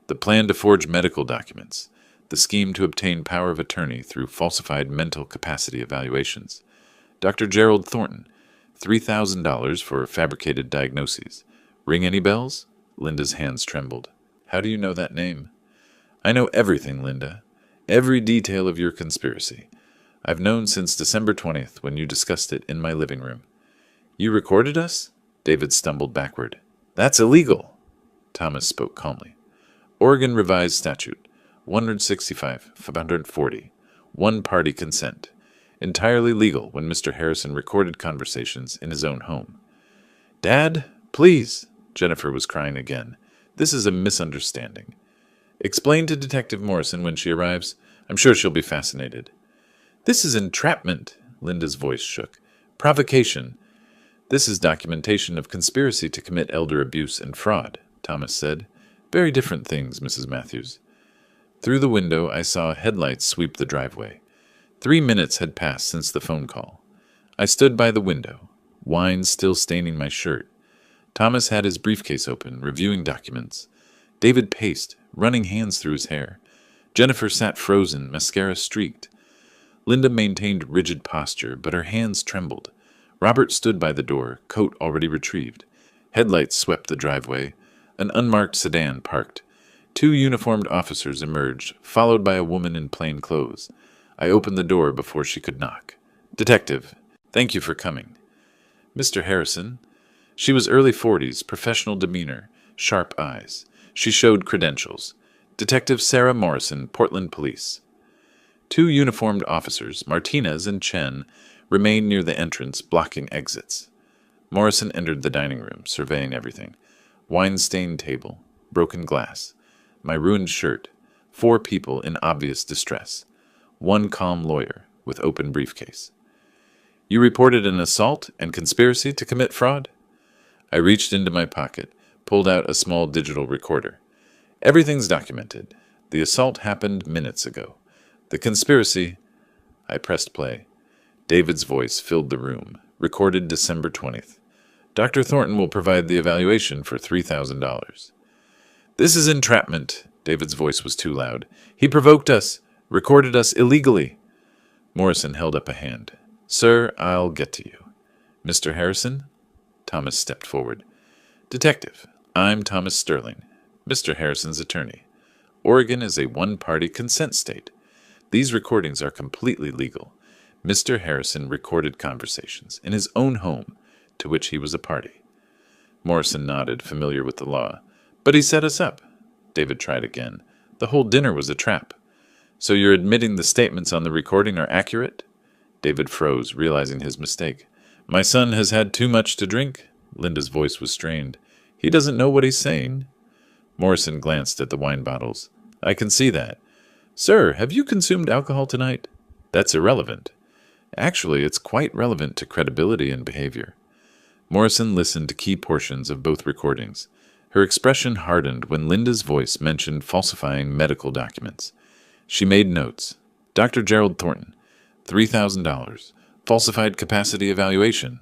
The plan to forge medical documents. the scheme to obtain power of attorney through falsified mental capacity evaluations. Dr. Gerald Thornton, $3,000 for fabricated diagnoses. Ring any bells? Linda's hands trembled. How do you know that name? I know everything, Linda. Every detail of your conspiracy. I've known since December 20th when you discussed it in my living room. You recorded us? David stumbled backward. That's illegal. Thomas spoke calmly. Oregon Revised Statute 165-540. One-party consent. Entirely legal when Mr. Harrison recorded conversations in his own home. Dad, please, Jennifer was crying again. This is a misunderstanding. Explain to Detective Morrison when she arrives. I'm sure she'll be fascinated. This is entrapment, Linda's voice shook. Provocation. This is documentation of conspiracy to commit elder abuse and fraud, Thomas said. Very different things, Mrs. Matthews. Through the window, I saw headlights sweep the driveway. 3 minutes had passed since the phone call. I stood by the window, wine still staining my shirt. Thomas had his briefcase open, reviewing documents. David paced, running hands through his hair. Jennifer sat frozen, mascara streaked. Linda maintained rigid posture, but her hands trembled. Robert stood by the door, coat already retrieved. Headlights swept the driveway. An unmarked sedan parked. 2 uniformed officers emerged, followed by a woman in plain clothes. I opened the door before she could knock. Detective, thank you for coming. Mr. Harrison. She was early 40s, professional demeanor, sharp eyes. She showed credentials. Detective Sarah Morrison, Portland Police. 2 uniformed officers, Martinez and Chen, remained near the entrance, blocking exits. Morrison entered the dining room, surveying everything. Wine-stained table, broken glass, my ruined shirt, 4 people in obvious distress. 1 calm lawyer with open briefcase. You reported an assault and conspiracy to commit fraud? I reached into my pocket, pulled out a small digital recorder. Everything's documented. The assault happened minutes ago. The conspiracy... I pressed play. David's voice filled the room. Recorded December 20th. Dr. Thornton will provide the evaluation for $3,000. This is entrapment. David's voice was too loud. He provoked us. Recorded us illegally. Morrison held up a hand. Sir, I'll get to you. Mr. Harrison? Thomas stepped forward. Detective, I'm Thomas Sterling, Mr. Harrison's attorney. Oregon is a one-party consent state. These recordings are completely legal. Mr. Harrison recorded conversations in his own home, to which he was a party. Morrison nodded, familiar with the law. But he set us up. David tried again. The whole dinner was a trap. So you're admitting the statements on the recording are accurate? David froze, realizing his mistake. My son has had too much to drink. Linda's voice was strained. He doesn't know what he's saying. Morrison glanced at the wine bottles. I can see that. Sir, have you consumed alcohol tonight? That's irrelevant. Actually, it's quite relevant to credibility and behavior. Morrison listened to key portions of both recordings. Her expression hardened when Linda's voice mentioned falsifying medical documents. She made notes. Dr. Gerald Thornton, $3,000. Falsified capacity evaluation.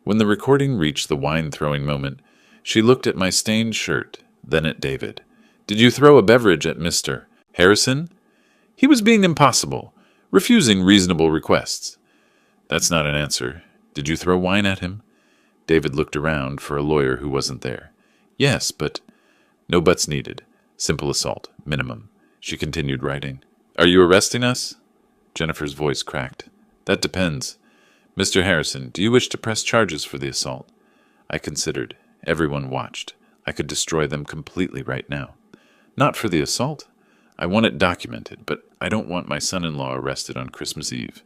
When the recording reached the wine-throwing moment, she looked at my stained shirt, then at David. Did you throw a beverage at Mr. Harrison? He was being impossible, refusing reasonable requests. That's not an answer. Did you throw wine at him? David looked around for a lawyer who wasn't there. Yes, but... No buts needed. Simple assault. Minimum. She continued writing. Are you arresting us? Jennifer's voice cracked. That depends. Mr. Harrison, do you wish to press charges for the assault? I considered. Everyone watched. I could destroy them completely right now. Not for the assault. I want it documented, but I don't want my son-in-law arrested on Christmas Eve.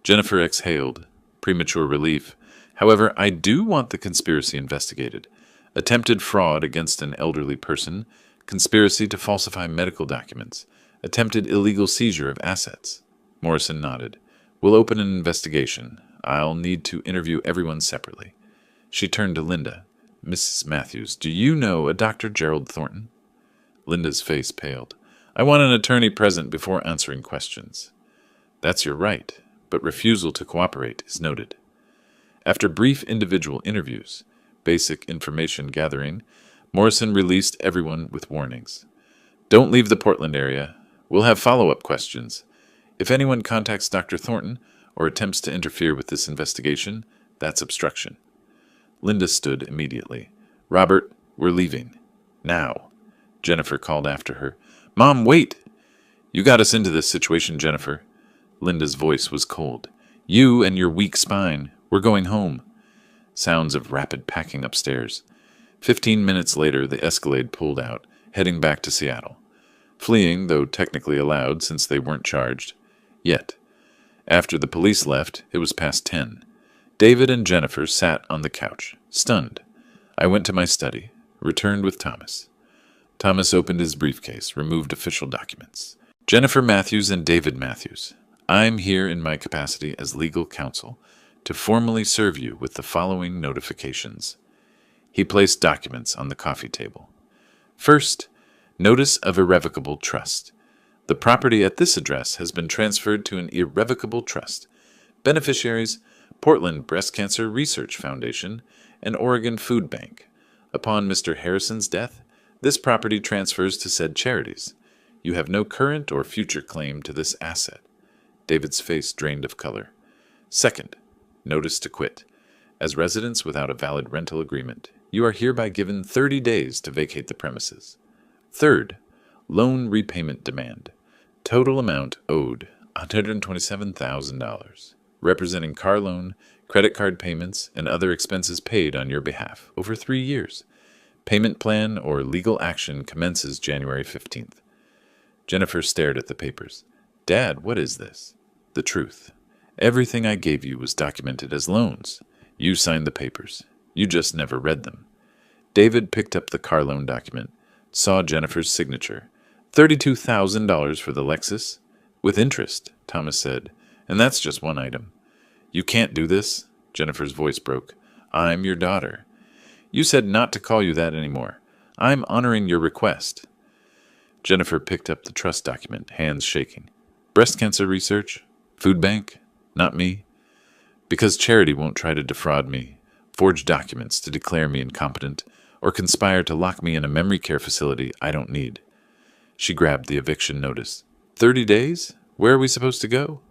Jennifer exhaled. Premature relief. However, I do want the conspiracy investigated. Attempted fraud against an elderly person, conspiracy to falsify medical documents, attempted illegal seizure of assets. Morrison nodded. We'll open an investigation. I'll need to interview everyone separately. She turned to Linda. Mrs. Matthews, do you know a Dr. Gerald Thornton? Linda's face paled. I want an attorney present before answering questions. That's your right, but refusal to cooperate is noted. After brief individual interviews, basic information gathering, Morrison released everyone with warnings. Don't leave the Portland area. We'll have follow-up questions. If anyone contacts Dr. Thornton or attempts to interfere with this investigation, that's obstruction. Linda stood immediately. Robert, we're leaving. Now. Jennifer called after her. Mom, wait! You got us into this situation, Jennifer. Linda's voice was cold. You and your weak spine. We're going home. Sounds of rapid packing upstairs. 15 minutes later, the Escalade pulled out, heading back to Seattle. Fleeing, though technically allowed since they weren't charged. Yet. After the police left, it was past 10. David and Jennifer sat on the couch, stunned. I went to my study, returned with Thomas. Thomas opened his briefcase, removed official documents. Jennifer Matthews and David Matthews, I'm here in my capacity as legal counsel to formally serve you with the following notifications. He placed documents on the coffee table. First, notice of irrevocable trust. The property at this address has been transferred to an irrevocable trust. Beneficiaries, Portland Breast Cancer Research Foundation and Oregon Food Bank. Upon Mr. Harrison's death, this property transfers to said charities. You have no current or future claim to this asset. David's face drained of color. Second, notice to quit. As residents without a valid rental agreement, you are hereby given 30 days to vacate the premises. Third, loan repayment demand. Total amount owed, $127,000, representing car loan, credit card payments, and other expenses paid on your behalf over 3 years. Payment plan or legal action commences January 15th. Jennifer stared at the papers. Dad, what is this? The truth. Everything I gave you was documented as loans. You signed the papers. You just never read them. David picked up the car loan document, saw Jennifer's signature. $32,000 for the Lexus? With interest, Thomas said. And that's just one item. You can't do this, Jennifer's voice broke. I'm your daughter. You said not to call you that anymore. I'm honoring your request. Jennifer picked up the trust document, hands shaking. Breast cancer research? Food bank? Not me. Because charity won't try to defraud me, forge documents to declare me incompetent, or conspire to lock me in a memory care facility I don't need. She grabbed the eviction notice. 30 days? Where are we supposed to go?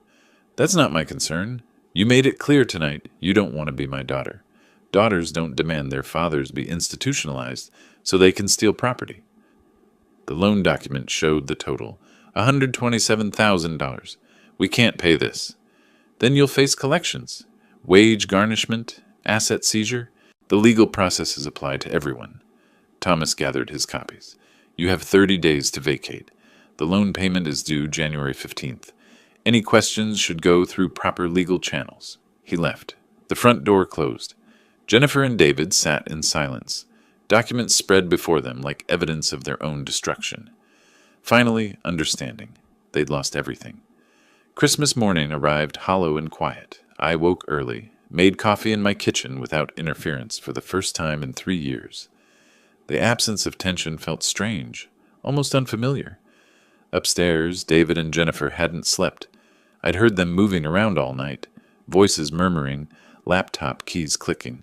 That's not my concern. You made it clear tonight you don't want to be my daughter. Daughters don't demand their fathers be institutionalized so they can steal property. The loan document showed the total, $127,000. We can't pay this. Then you'll face collections, wage garnishment, asset seizure. The legal processes apply to everyone. Thomas gathered his copies. You have 30 days to vacate. The loan payment is due January 15th. Any questions should go through proper legal channels. He left. The front door closed. Jennifer and David sat in silence. Documents spread before them like evidence of their own destruction. Finally, understanding. They'd lost everything. Christmas morning arrived hollow and quiet. I woke early, made coffee in my kitchen without interference for the first time in 3 years. The absence of tension felt strange, almost unfamiliar. Upstairs, David and Jennifer hadn't slept. I'd heard them moving around all night, voices murmuring, laptop keys clicking.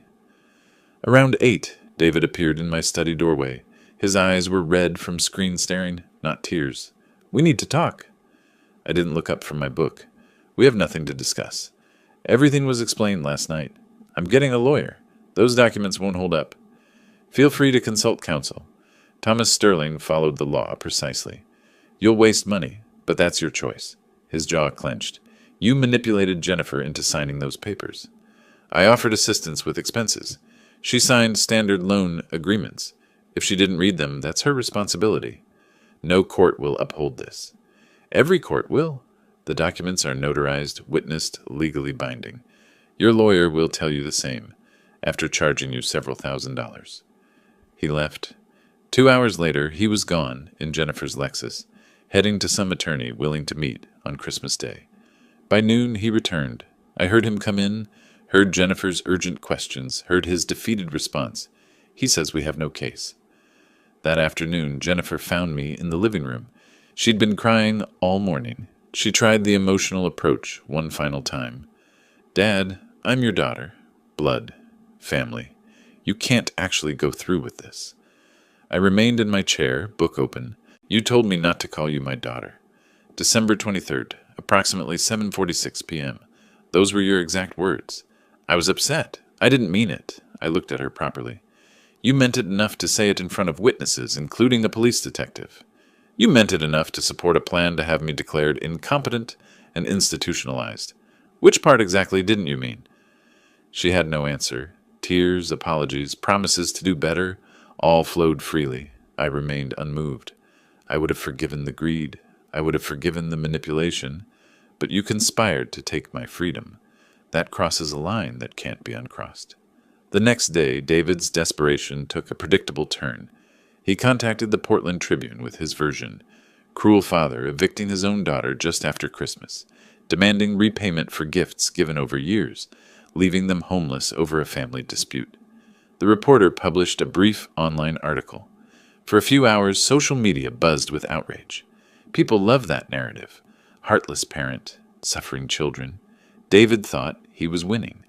Around 8, David appeared in my study doorway. His eyes were red from screen staring, not tears. We need to talk. I didn't look up from my book. We have nothing to discuss. Everything was explained last night. I'm getting a lawyer. Those documents won't hold up. Feel free to consult counsel. Thomas Sterling followed the law precisely. You'll waste money, but that's your choice. His jaw clenched. You manipulated Jennifer into signing those papers. I offered assistance with expenses. She signed standard loan agreements. If she didn't read them, that's her responsibility. No court will uphold this. Every court will. The documents are notarized, witnessed, legally binding. Your lawyer will tell you the same, after charging you several $1,000s. He left. 2 hours later, he was gone in Jennifer's Lexus, heading to some attorney willing to meet on Christmas Day. By noon, he returned. I heard him come in, heard Jennifer's urgent questions, heard his defeated response. He says we have no case. That afternoon, Jennifer found me in the living room. She'd been crying all morning. She tried the emotional approach one final time. Dad, I'm your daughter. Blood. Family. You can't actually go through with this. I remained in my chair, book open. You told me not to call you my daughter. December 23rd, approximately 7:46 p.m. Those were your exact words. I was upset. I didn't mean it. I looked at her properly. You meant it enough to say it in front of witnesses, including a police detective. You meant it enough to support a plan to have me declared incompetent and institutionalized. Which part exactly didn't you mean? She had no answer. Tears, apologies, promises to do better, all flowed freely. I remained unmoved. I would have forgiven the greed. I would have forgiven the manipulation. But you conspired to take my freedom. That crosses a line that can't be uncrossed. The next day, David's desperation took a predictable turn. He contacted the Portland Tribune with his version. Cruel father evicting his own daughter just after Christmas, demanding repayment for gifts given over years, leaving them homeless over a family dispute. The reporter published a brief online article. For a few hours, social media buzzed with outrage. People loved that narrative. Heartless parent, suffering children. David thought he was winning.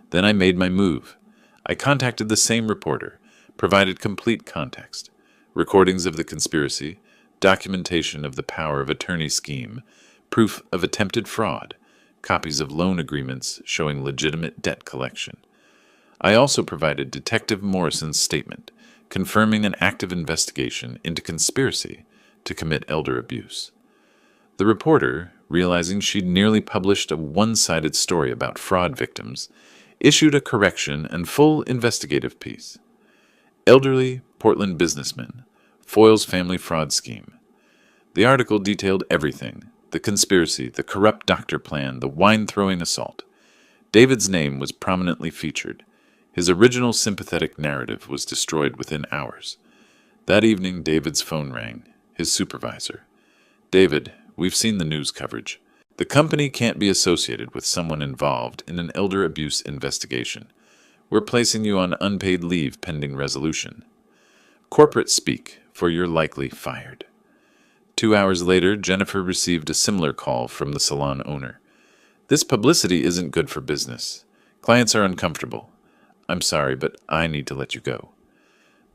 Then I made my move. I contacted the same reporter, provided complete context, recordings of the conspiracy, documentation of the power of attorney scheme, proof of attempted fraud, copies of loan agreements showing legitimate debt collection. I also provided Detective Morrison's statement, confirming an active investigation into conspiracy to commit elder abuse. The reporter, realizing she'd nearly published a one-sided story about fraud victims, issued a correction and full investigative piece. Elderly Portland businessman foils family fraud scheme. The article detailed everything: the conspiracy, the corrupt doctor plan, the wine-throwing assault. David's name was prominently featured. His original sympathetic narrative was destroyed within hours. That evening, David's phone rang. His supervisor. David, we've seen the news coverage. The company can't be associated with someone involved in an elder abuse investigation. We're placing you on unpaid leave pending resolution. Corporate speak, for you're likely fired. 2 hours later, Jennifer received a similar call from the salon owner. This publicity isn't good for business. Clients are uncomfortable. I'm sorry, but I need to let you go.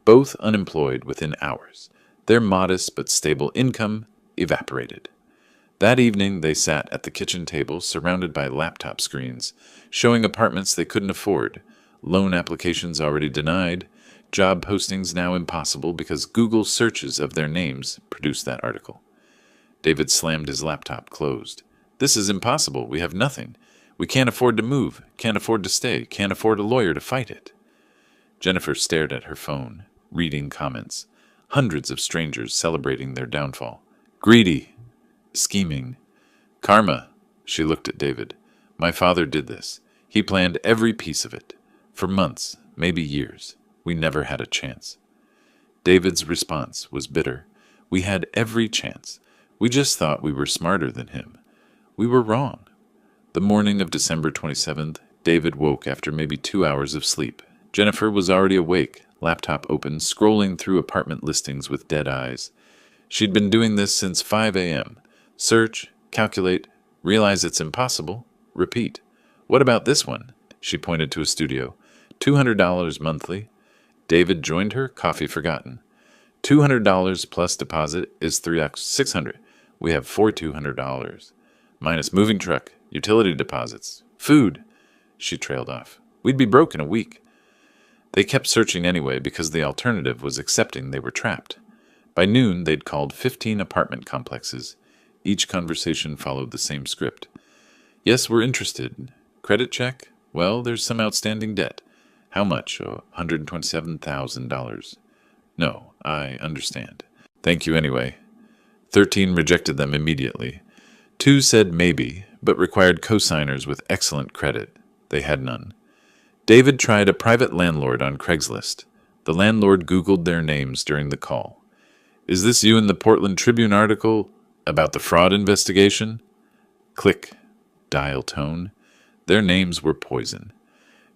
Both unemployed within hours. Their modest but stable income evaporated. That evening, they sat at the kitchen table surrounded by laptop screens, showing apartments they couldn't afford, loan applications already denied, job postings now impossible because Google searches of their names produced that article. David slammed his laptop closed. This is impossible. We have nothing. We can't afford to move, can't afford to stay, can't afford a lawyer to fight it. Jennifer stared at her phone, reading comments. Hundreds of strangers celebrating their downfall. Greedy. Scheming. Karma. She looked at David. My father did this. He planned every piece of it. For months, maybe years. We never had a chance. David's response was bitter. We had every chance. We just thought we were smarter than him. We were wrong. The morning of December 27th, David woke after maybe 2 hours of sleep. Jennifer was already awake, laptop open, scrolling through apartment listings with dead eyes. She'd been doing this since 5 a.m. Search, calculate, realize it's impossible, repeat. What about this one? She pointed to a studio. $200 monthly. David joined her, coffee forgotten. $200 plus deposit is $600. We have $200. Minus moving truck, utility deposits, food. She trailed off. We'd be broke in a week. They kept searching anyway because the alternative was accepting they were trapped. By noon, they'd called 15 apartment complexes. Each conversation followed the same script. Yes, we're interested. Credit check? Well, there's some outstanding debt. How much? Oh, $127,000. No, I understand. Thank you anyway. 13 rejected them immediately. 2 said maybe, but required co-signers with excellent credit. They had none. David tried a private landlord on Craigslist. The landlord Googled their names during the call. Is this you in the Portland Tribune article about the fraud investigation? Click. Dial tone. Their names were poison.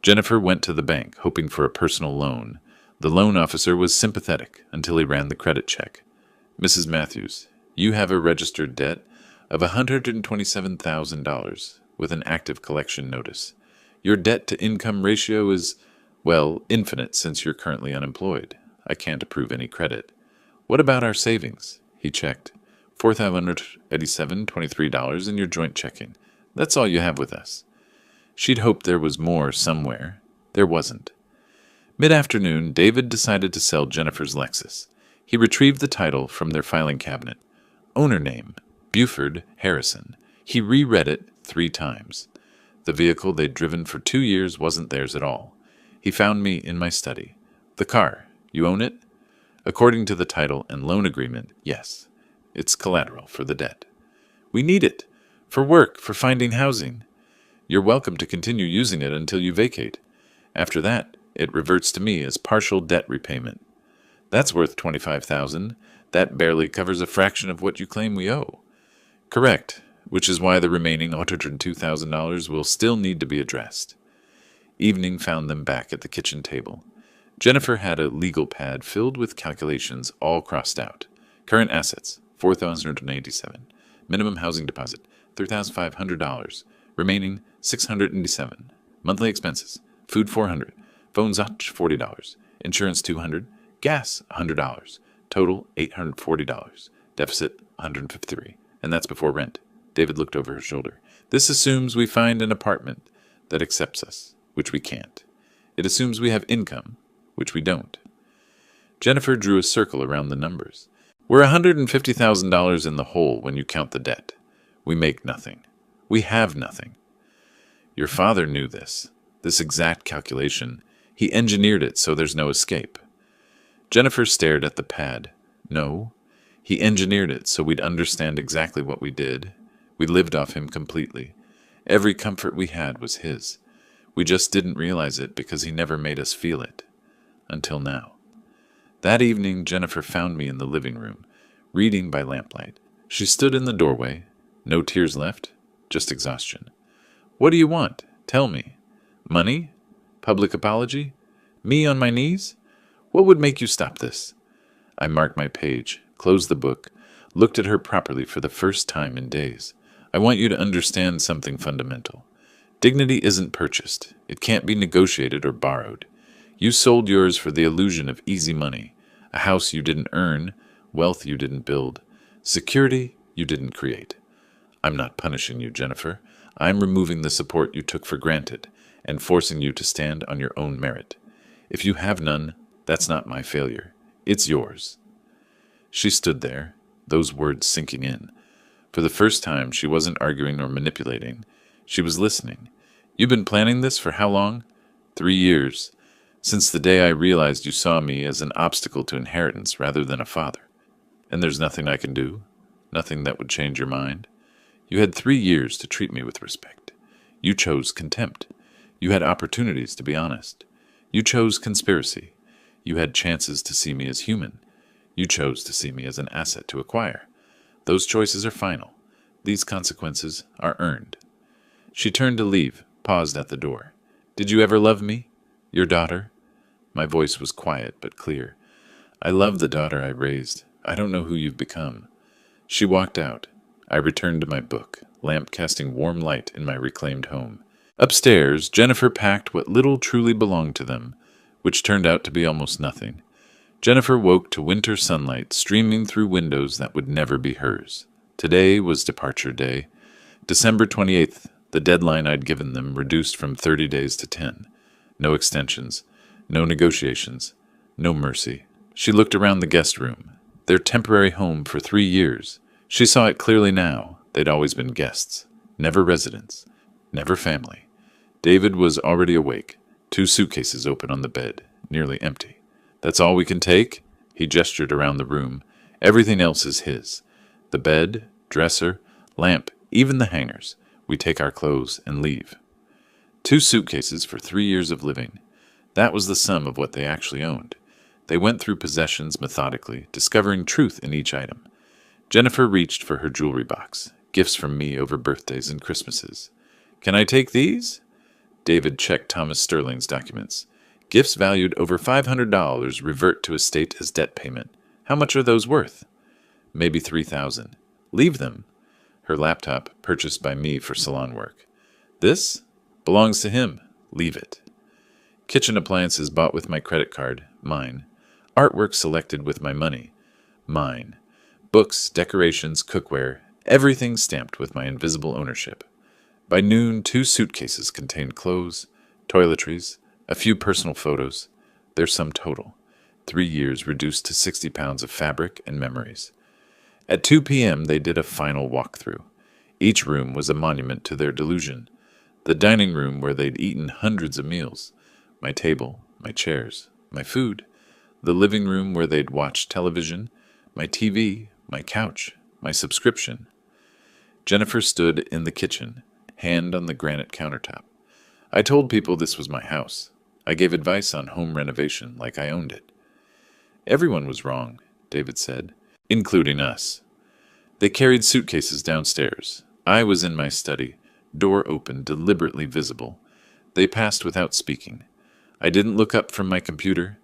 Jennifer went to the bank, hoping for a personal loan. The loan officer was sympathetic until he ran the credit check. Mrs. Matthews, you have a registered debt of $127,000 with an active collection notice. Your debt-to-income ratio is, well, infinite since you're currently unemployed. I can't approve any credit. What about our savings? He checked. $4,587.23 in your joint checking. That's all you have with us. She'd hoped there was more somewhere. There wasn't. Mid-afternoon, David decided to sell Jennifer's Lexus. He retrieved the title from their filing cabinet. Owner name, Buford Harrison. He reread it 3 times. The vehicle they'd driven for 2 years wasn't theirs at all. He found me in my study. The car, you own it? According to the title and loan agreement, yes. It's collateral for the debt. We need it. For work, for finding housing. You're welcome to continue using it until you vacate. After that, it reverts to me as partial debt repayment. That's worth $25,000. That barely covers a fraction of what you claim we owe. Correct, which is why the remaining $102,000 will still need to be addressed. Evening found them back at the kitchen table. Jennifer had a legal pad filled with calculations all crossed out. Current assets, $4,087. Minimum housing deposit, $3,500. Remaining, $687. Monthly expenses, food $400. Phone Zotch, $40. Insurance $200. Gas $100. Total $840. Deficit $153. And that's before rent. David looked over her shoulder. This assumes we find an apartment that accepts us, which we can't. It assumes we have income, which we don't. Jennifer drew a circle around the numbers. We're $150,000 in the hole when you count the debt. We make nothing. We have nothing. Your father knew this exact calculation. He engineered it so there's no escape. Jennifer stared at the pad. No, he engineered it so we'd understand exactly what we did. We lived off him completely. Every comfort we had was his. We just didn't realize it because he never made us feel it. Until now. That evening, Jennifer found me in the living room, reading by lamplight. She stood in the doorway. No tears left, just exhaustion. What do you want? Tell me. Money? Public apology? Me on my knees? What would make you stop this? I marked my page, closed the book, looked at her properly for the first time in days. I want you to understand something fundamental. Dignity isn't purchased. It can't be negotiated or borrowed. You sold yours for the illusion of easy money, a house you didn't earn, wealth you didn't build, security you didn't create. I'm not punishing you, Jennifer. I'm removing the support you took for granted and forcing you to stand on your own merit. If you have none, that's not my failure. It's yours. She stood there, those words sinking in. For the first time, she wasn't arguing or manipulating. She was listening. You've been planning this for how long? 3 years. Since the day I realized you saw me as an obstacle to inheritance rather than a father. And there's nothing I can do? Nothing that would change your mind? You had 3 years to treat me with respect. You chose contempt. You had opportunities to be honest. You chose conspiracy. You had chances to see me as human. You chose to see me as an asset to acquire. Those choices are final. These consequences are earned. She turned to leave, paused at the door. Did you ever love me? Your daughter? My voice was quiet but clear. I love the daughter I raised. I don't know who you've become. She walked out. I returned to my book, lamp casting warm light in my reclaimed home. Upstairs, Jennifer packed what little truly belonged to them, which turned out to be almost nothing. Jennifer woke to winter sunlight streaming through windows that would never be hers. Today was departure day. December 28th, the deadline I'd given them reduced from 30 days to 10. No extensions, no negotiations, no mercy. She looked around the guest room, their temporary home for 3 years. She saw it clearly now. They'd always been guests, never residents, never family. David was already awake, 2 suitcases open on the bed, nearly empty. That's all we can take? He gestured around the room. Everything else is his. The bed, dresser, lamp, even the hangers. We take our clothes and leave. 2 suitcases for 3 years of living. That was the sum of what they actually owned. They went through possessions methodically, discovering truth in each item. Jennifer reached for her jewelry box, gifts from me over birthdays and Christmases. Can I take these? David checked Thomas Sterling's documents. Gifts valued over $500 revert to estate as debt payment. How much are those worth? Maybe $3,000. Leave them. Her laptop, purchased by me for salon work. This belongs to him. Leave it. Kitchen appliances bought with my credit card. Mine. Artwork selected with my money. Mine. Books, decorations, cookware, everything stamped with my invisible ownership. By noon, 2 suitcases contained clothes, toiletries, a few personal photos, their sum total. 3 years reduced to 60 pounds of fabric and memories. At 2 p.m., they did a final walkthrough. Each room was a monument to their delusion. The dining room where they'd eaten hundreds of meals, my table, my chairs, my food. The living room where they'd watched television, my TV, my couch, my subscription. Jennifer stood in the kitchen, hand on the granite countertop. I told people this was my house. I gave advice on home renovation like I owned it. Everyone was wrong, David said, including us. They carried suitcases downstairs. I was in my study, door open, deliberately visible. They passed without speaking. I didn't look up from my computer.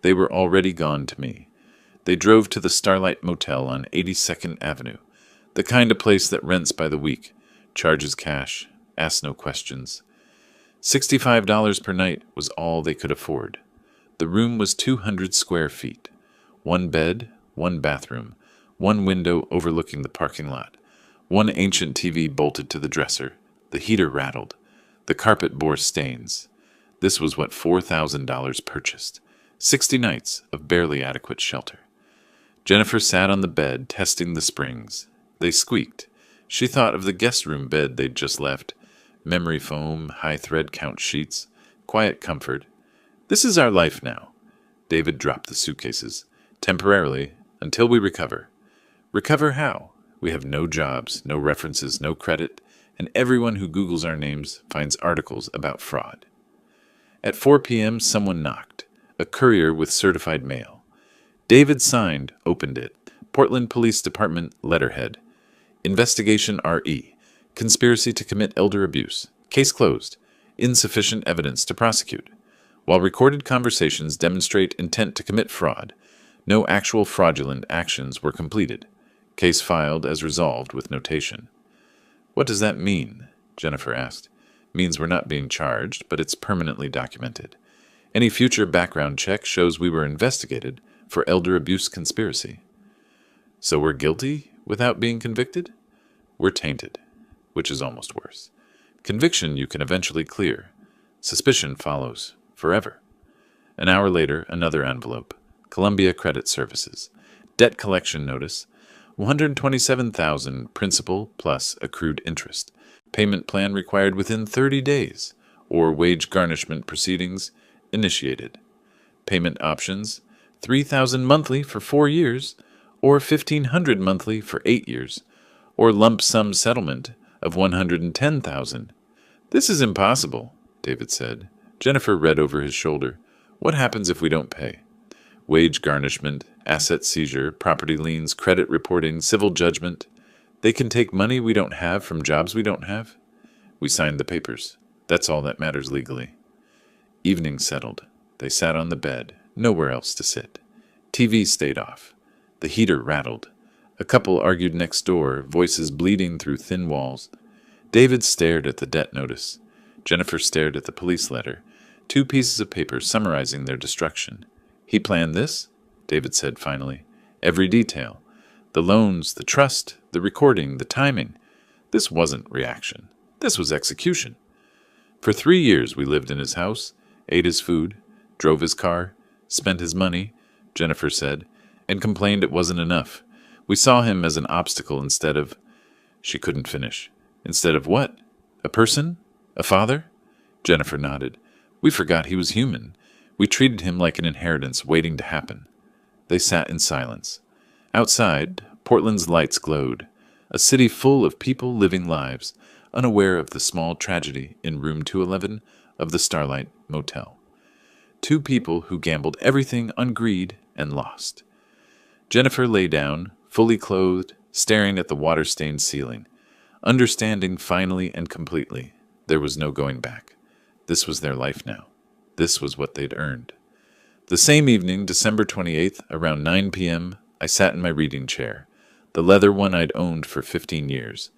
They were already gone to me. They drove to the Starlight Motel on 82nd Avenue, the kind of place that rents by the week, charges cash, asks no questions. $65 per night was all they could afford. The room was 200 square feet. 1 bed, 1 bathroom, 1 window overlooking the parking lot, 1 ancient TV bolted to the dresser. The heater rattled. The carpet bore stains. This was what $4,000 purchased. 60 nights of barely adequate shelter. Jennifer sat on the bed, testing the springs. They squeaked. She thought of the guest room bed they'd just left. Memory foam, high thread count sheets, quiet comfort. This is our life now. David dropped the suitcases. Temporarily, until we recover. Recover how? We have no jobs, no references, no credit, and everyone who Googles our names finds articles about fraud. At 4 p.m., someone knocked. A courier with certified mail. David signed, opened it. Portland Police Department letterhead. Investigation RE. Conspiracy to commit elder abuse. Case closed. Insufficient evidence to prosecute. While recorded conversations demonstrate intent to commit fraud, no actual fraudulent actions were completed. Case filed as resolved with notation. What does that mean? Jennifer asked. Means we're not being charged, but it's permanently documented. Any future background check shows we were investigated for elder abuse conspiracy. So we're guilty without being convicted? We're tainted, which is almost worse. Conviction you can eventually clear. Suspicion follows forever. An hour later, another envelope. Columbia Credit Services. Debt collection notice. $127,000 principal plus accrued interest. Payment plan required within 30 days, or wage garnishment proceedings initiated. Payment options: $3,000 monthly for 4 years, or $1,500 monthly for 8 years, or lump sum settlement of $110,000. This is impossible, David said. Jennifer read over his shoulder. What happens if we don't pay? Wage garnishment, asset seizure, property liens, credit reporting, civil judgment. They can take money we don't have from jobs we don't have. We signed the papers. That's all that matters legally. Evening settled. They sat on the bed, nowhere else to sit. TV stayed off. The heater rattled. A couple argued next door, voices bleeding through thin walls. David stared at the debt notice. Jennifer stared at the police letter, 2 pieces of paper summarizing their destruction. He planned this, David said finally. Every detail. The loans, the trust, the recording, the timing. This wasn't reaction. This was execution. For 3 years we lived in his house, ate his food, drove his car, spent his money, Jennifer said, and complained it wasn't enough. We saw him as an obstacle instead of... She couldn't finish. Instead of what? A person? A father? Jennifer nodded. We forgot he was human. We treated him like an inheritance waiting to happen. They sat in silence. Outside, Portland's lights glowed. A city full of people living lives, unaware of the small tragedy in room 211 of the Starlight Motel. 2 people who gambled everything on greed and lost. Jennifer lay down, fully clothed, staring at the water-stained ceiling, understanding finally and completely there was no going back. This was their life now. This was what they'd earned. The same evening, December 28th, around 9 p.m., I sat in my reading chair, the leather one I'd owned for 15 years.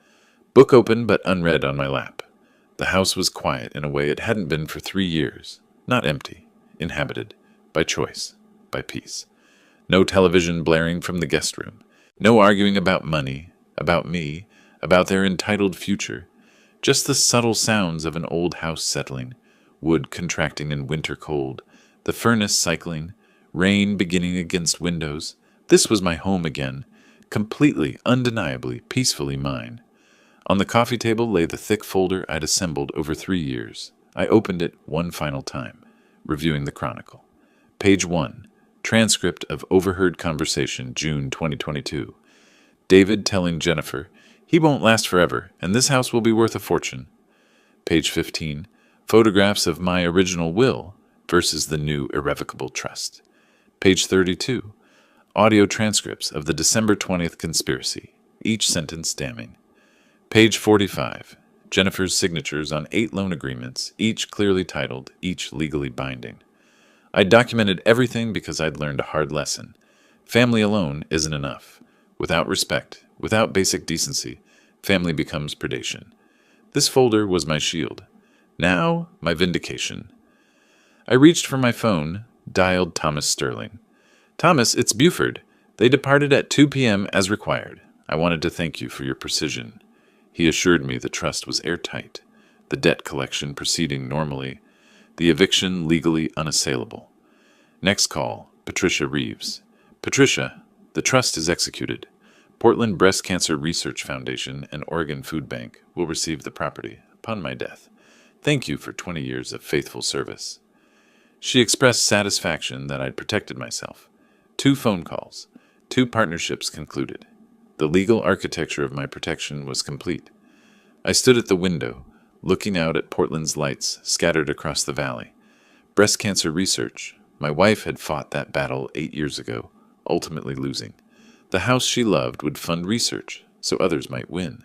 Book open but unread on my lap. The house was quiet in a way it hadn't been for 3 years. Not empty. Inhabited. By choice. By peace. No television blaring from the guest room. No arguing about money, about me, about their entitled future. Just the subtle sounds of an old house settling, wood contracting in winter cold, the furnace cycling, rain beginning against windows. This was my home again, completely, undeniably, peacefully mine. On the coffee table lay the thick folder I'd assembled over 3 years. I opened it one final time, reviewing the chronicle. Page 1. Transcript of overheard conversation, June 2022. David telling Jennifer, "He won't last forever, and this house will be worth a fortune." Page 15. Photographs of my original will versus the new irrevocable trust. Page 32. Audio transcripts of the December 20th conspiracy, each sentence damning. Page 45. Jennifer's signatures on 8 loan agreements, each clearly titled, each legally binding. I documented everything because I'd learned a hard lesson. Family alone isn't enough. Without respect, without basic decency, family becomes predation. This folder was my shield. Now, my vindication. I reached for my phone, dialed Thomas Sterling. "Thomas, it's Buford. They departed at 2 p.m. as required. I wanted to thank you for your precision." He assured me the trust was airtight, the debt collection proceeding normally, the eviction legally unassailable. Next call, Patricia Reeves. "Patricia, the trust is executed. Portland Breast Cancer Research Foundation and Oregon Food Bank will receive the property upon my death. Thank you for 20 years of faithful service." She expressed satisfaction that I'd protected myself. 2 phone calls, 2 partnerships concluded. The legal architecture of my protection was complete. I stood at the window, looking out at Portland's lights scattered across the valley. Breast cancer research. My wife had fought that battle 8 years ago, ultimately losing. The house she loved would fund research, so others might win.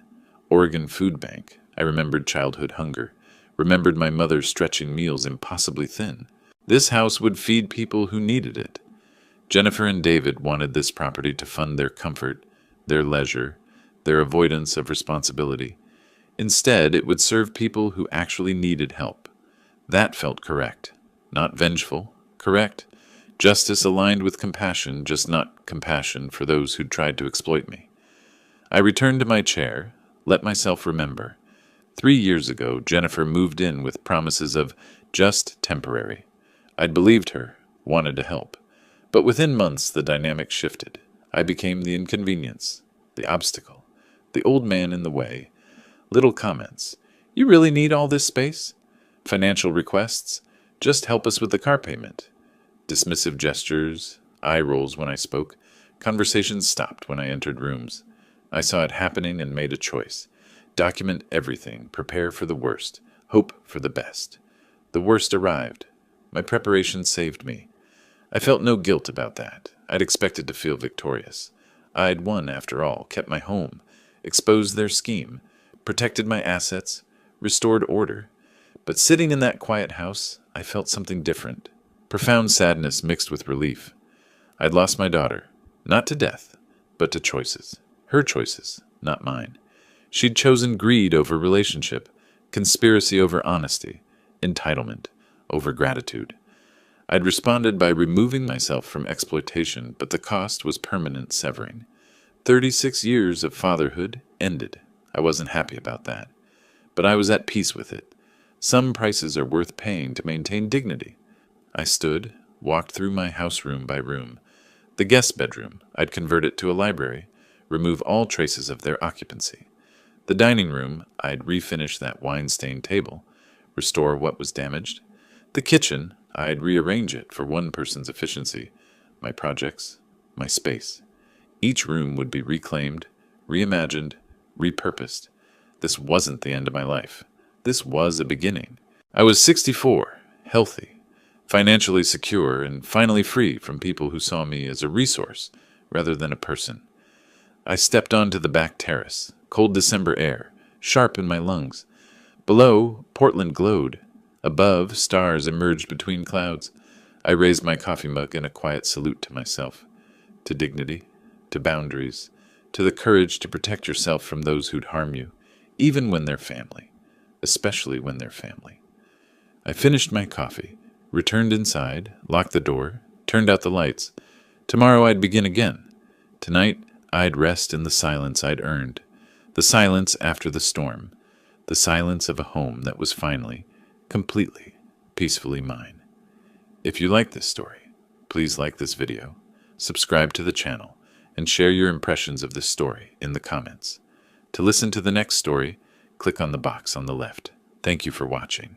Oregon Food Bank. I remembered childhood hunger, remembered my mother stretching meals impossibly thin. This house would feed people who needed it. Jennifer and David wanted this property to fund their comfort, their leisure, their avoidance of responsibility. Instead, it would serve people who actually needed help. That felt correct. Not vengeful. Correct. Justice aligned with compassion, just not compassion for those who'd tried to exploit me. I returned to my chair, let myself remember. 3 years ago, Jennifer moved in with promises of just temporary. I'd believed her, wanted to help. But within months, the dynamic shifted. I became the inconvenience, the obstacle, the old man in the way. Little comments. "You really need all this space?" Financial requests. "Just help us with the car payment." Dismissive gestures, eye rolls when I spoke. Conversations stopped when I entered rooms. I saw it happening and made a choice. Document everything, prepare for the worst, hope for the best. The worst arrived. My preparation saved me. I felt no guilt about that. I'd expected to feel victorious. I'd won, after all, kept my home, exposed their scheme, protected my assets, restored order. But sitting in that quiet house, I felt something different. Profound sadness mixed with relief. I'd lost my daughter, not to death, but to choices. Her choices, not mine. She'd chosen greed over relationship, conspiracy over honesty, entitlement over gratitude. I'd responded by removing myself from exploitation, but the cost was permanent severing. 36 years of fatherhood ended. I wasn't happy about that. But I was at peace with it. Some prices are worth paying to maintain dignity. I stood, walked through my house room by room. The guest bedroom, I'd convert it to a library, remove all traces of their occupancy. The dining room, I'd refinish that wine-stained table, restore what was damaged. The kitchen, I'd rearrange it for one person's efficiency, my projects, my space. Each room would be reclaimed, reimagined, repurposed. This wasn't the end of my life. This was a beginning. I was 64, healthy, financially secure, and finally free from people who saw me as a resource rather than a person. I stepped onto the back terrace, cold December air, sharp in my lungs. Below, Portland glowed. Above, stars emerged between clouds. I raised my coffee mug in a quiet salute to myself, to dignity, to boundaries, to the courage to protect yourself from those who'd harm you, even when they're family, especially when they're family. I finished my coffee, returned inside, locked the door, turned out the lights. Tomorrow I'd begin again. Tonight, I'd rest in the silence I'd earned, the silence after the storm, the silence of a home that was finally, completely, peacefully mine. If you like this story, please like this video, subscribe to the channel, and share your impressions of this story in the comments. To listen to the next story, click on the box on the left. Thank you for watching.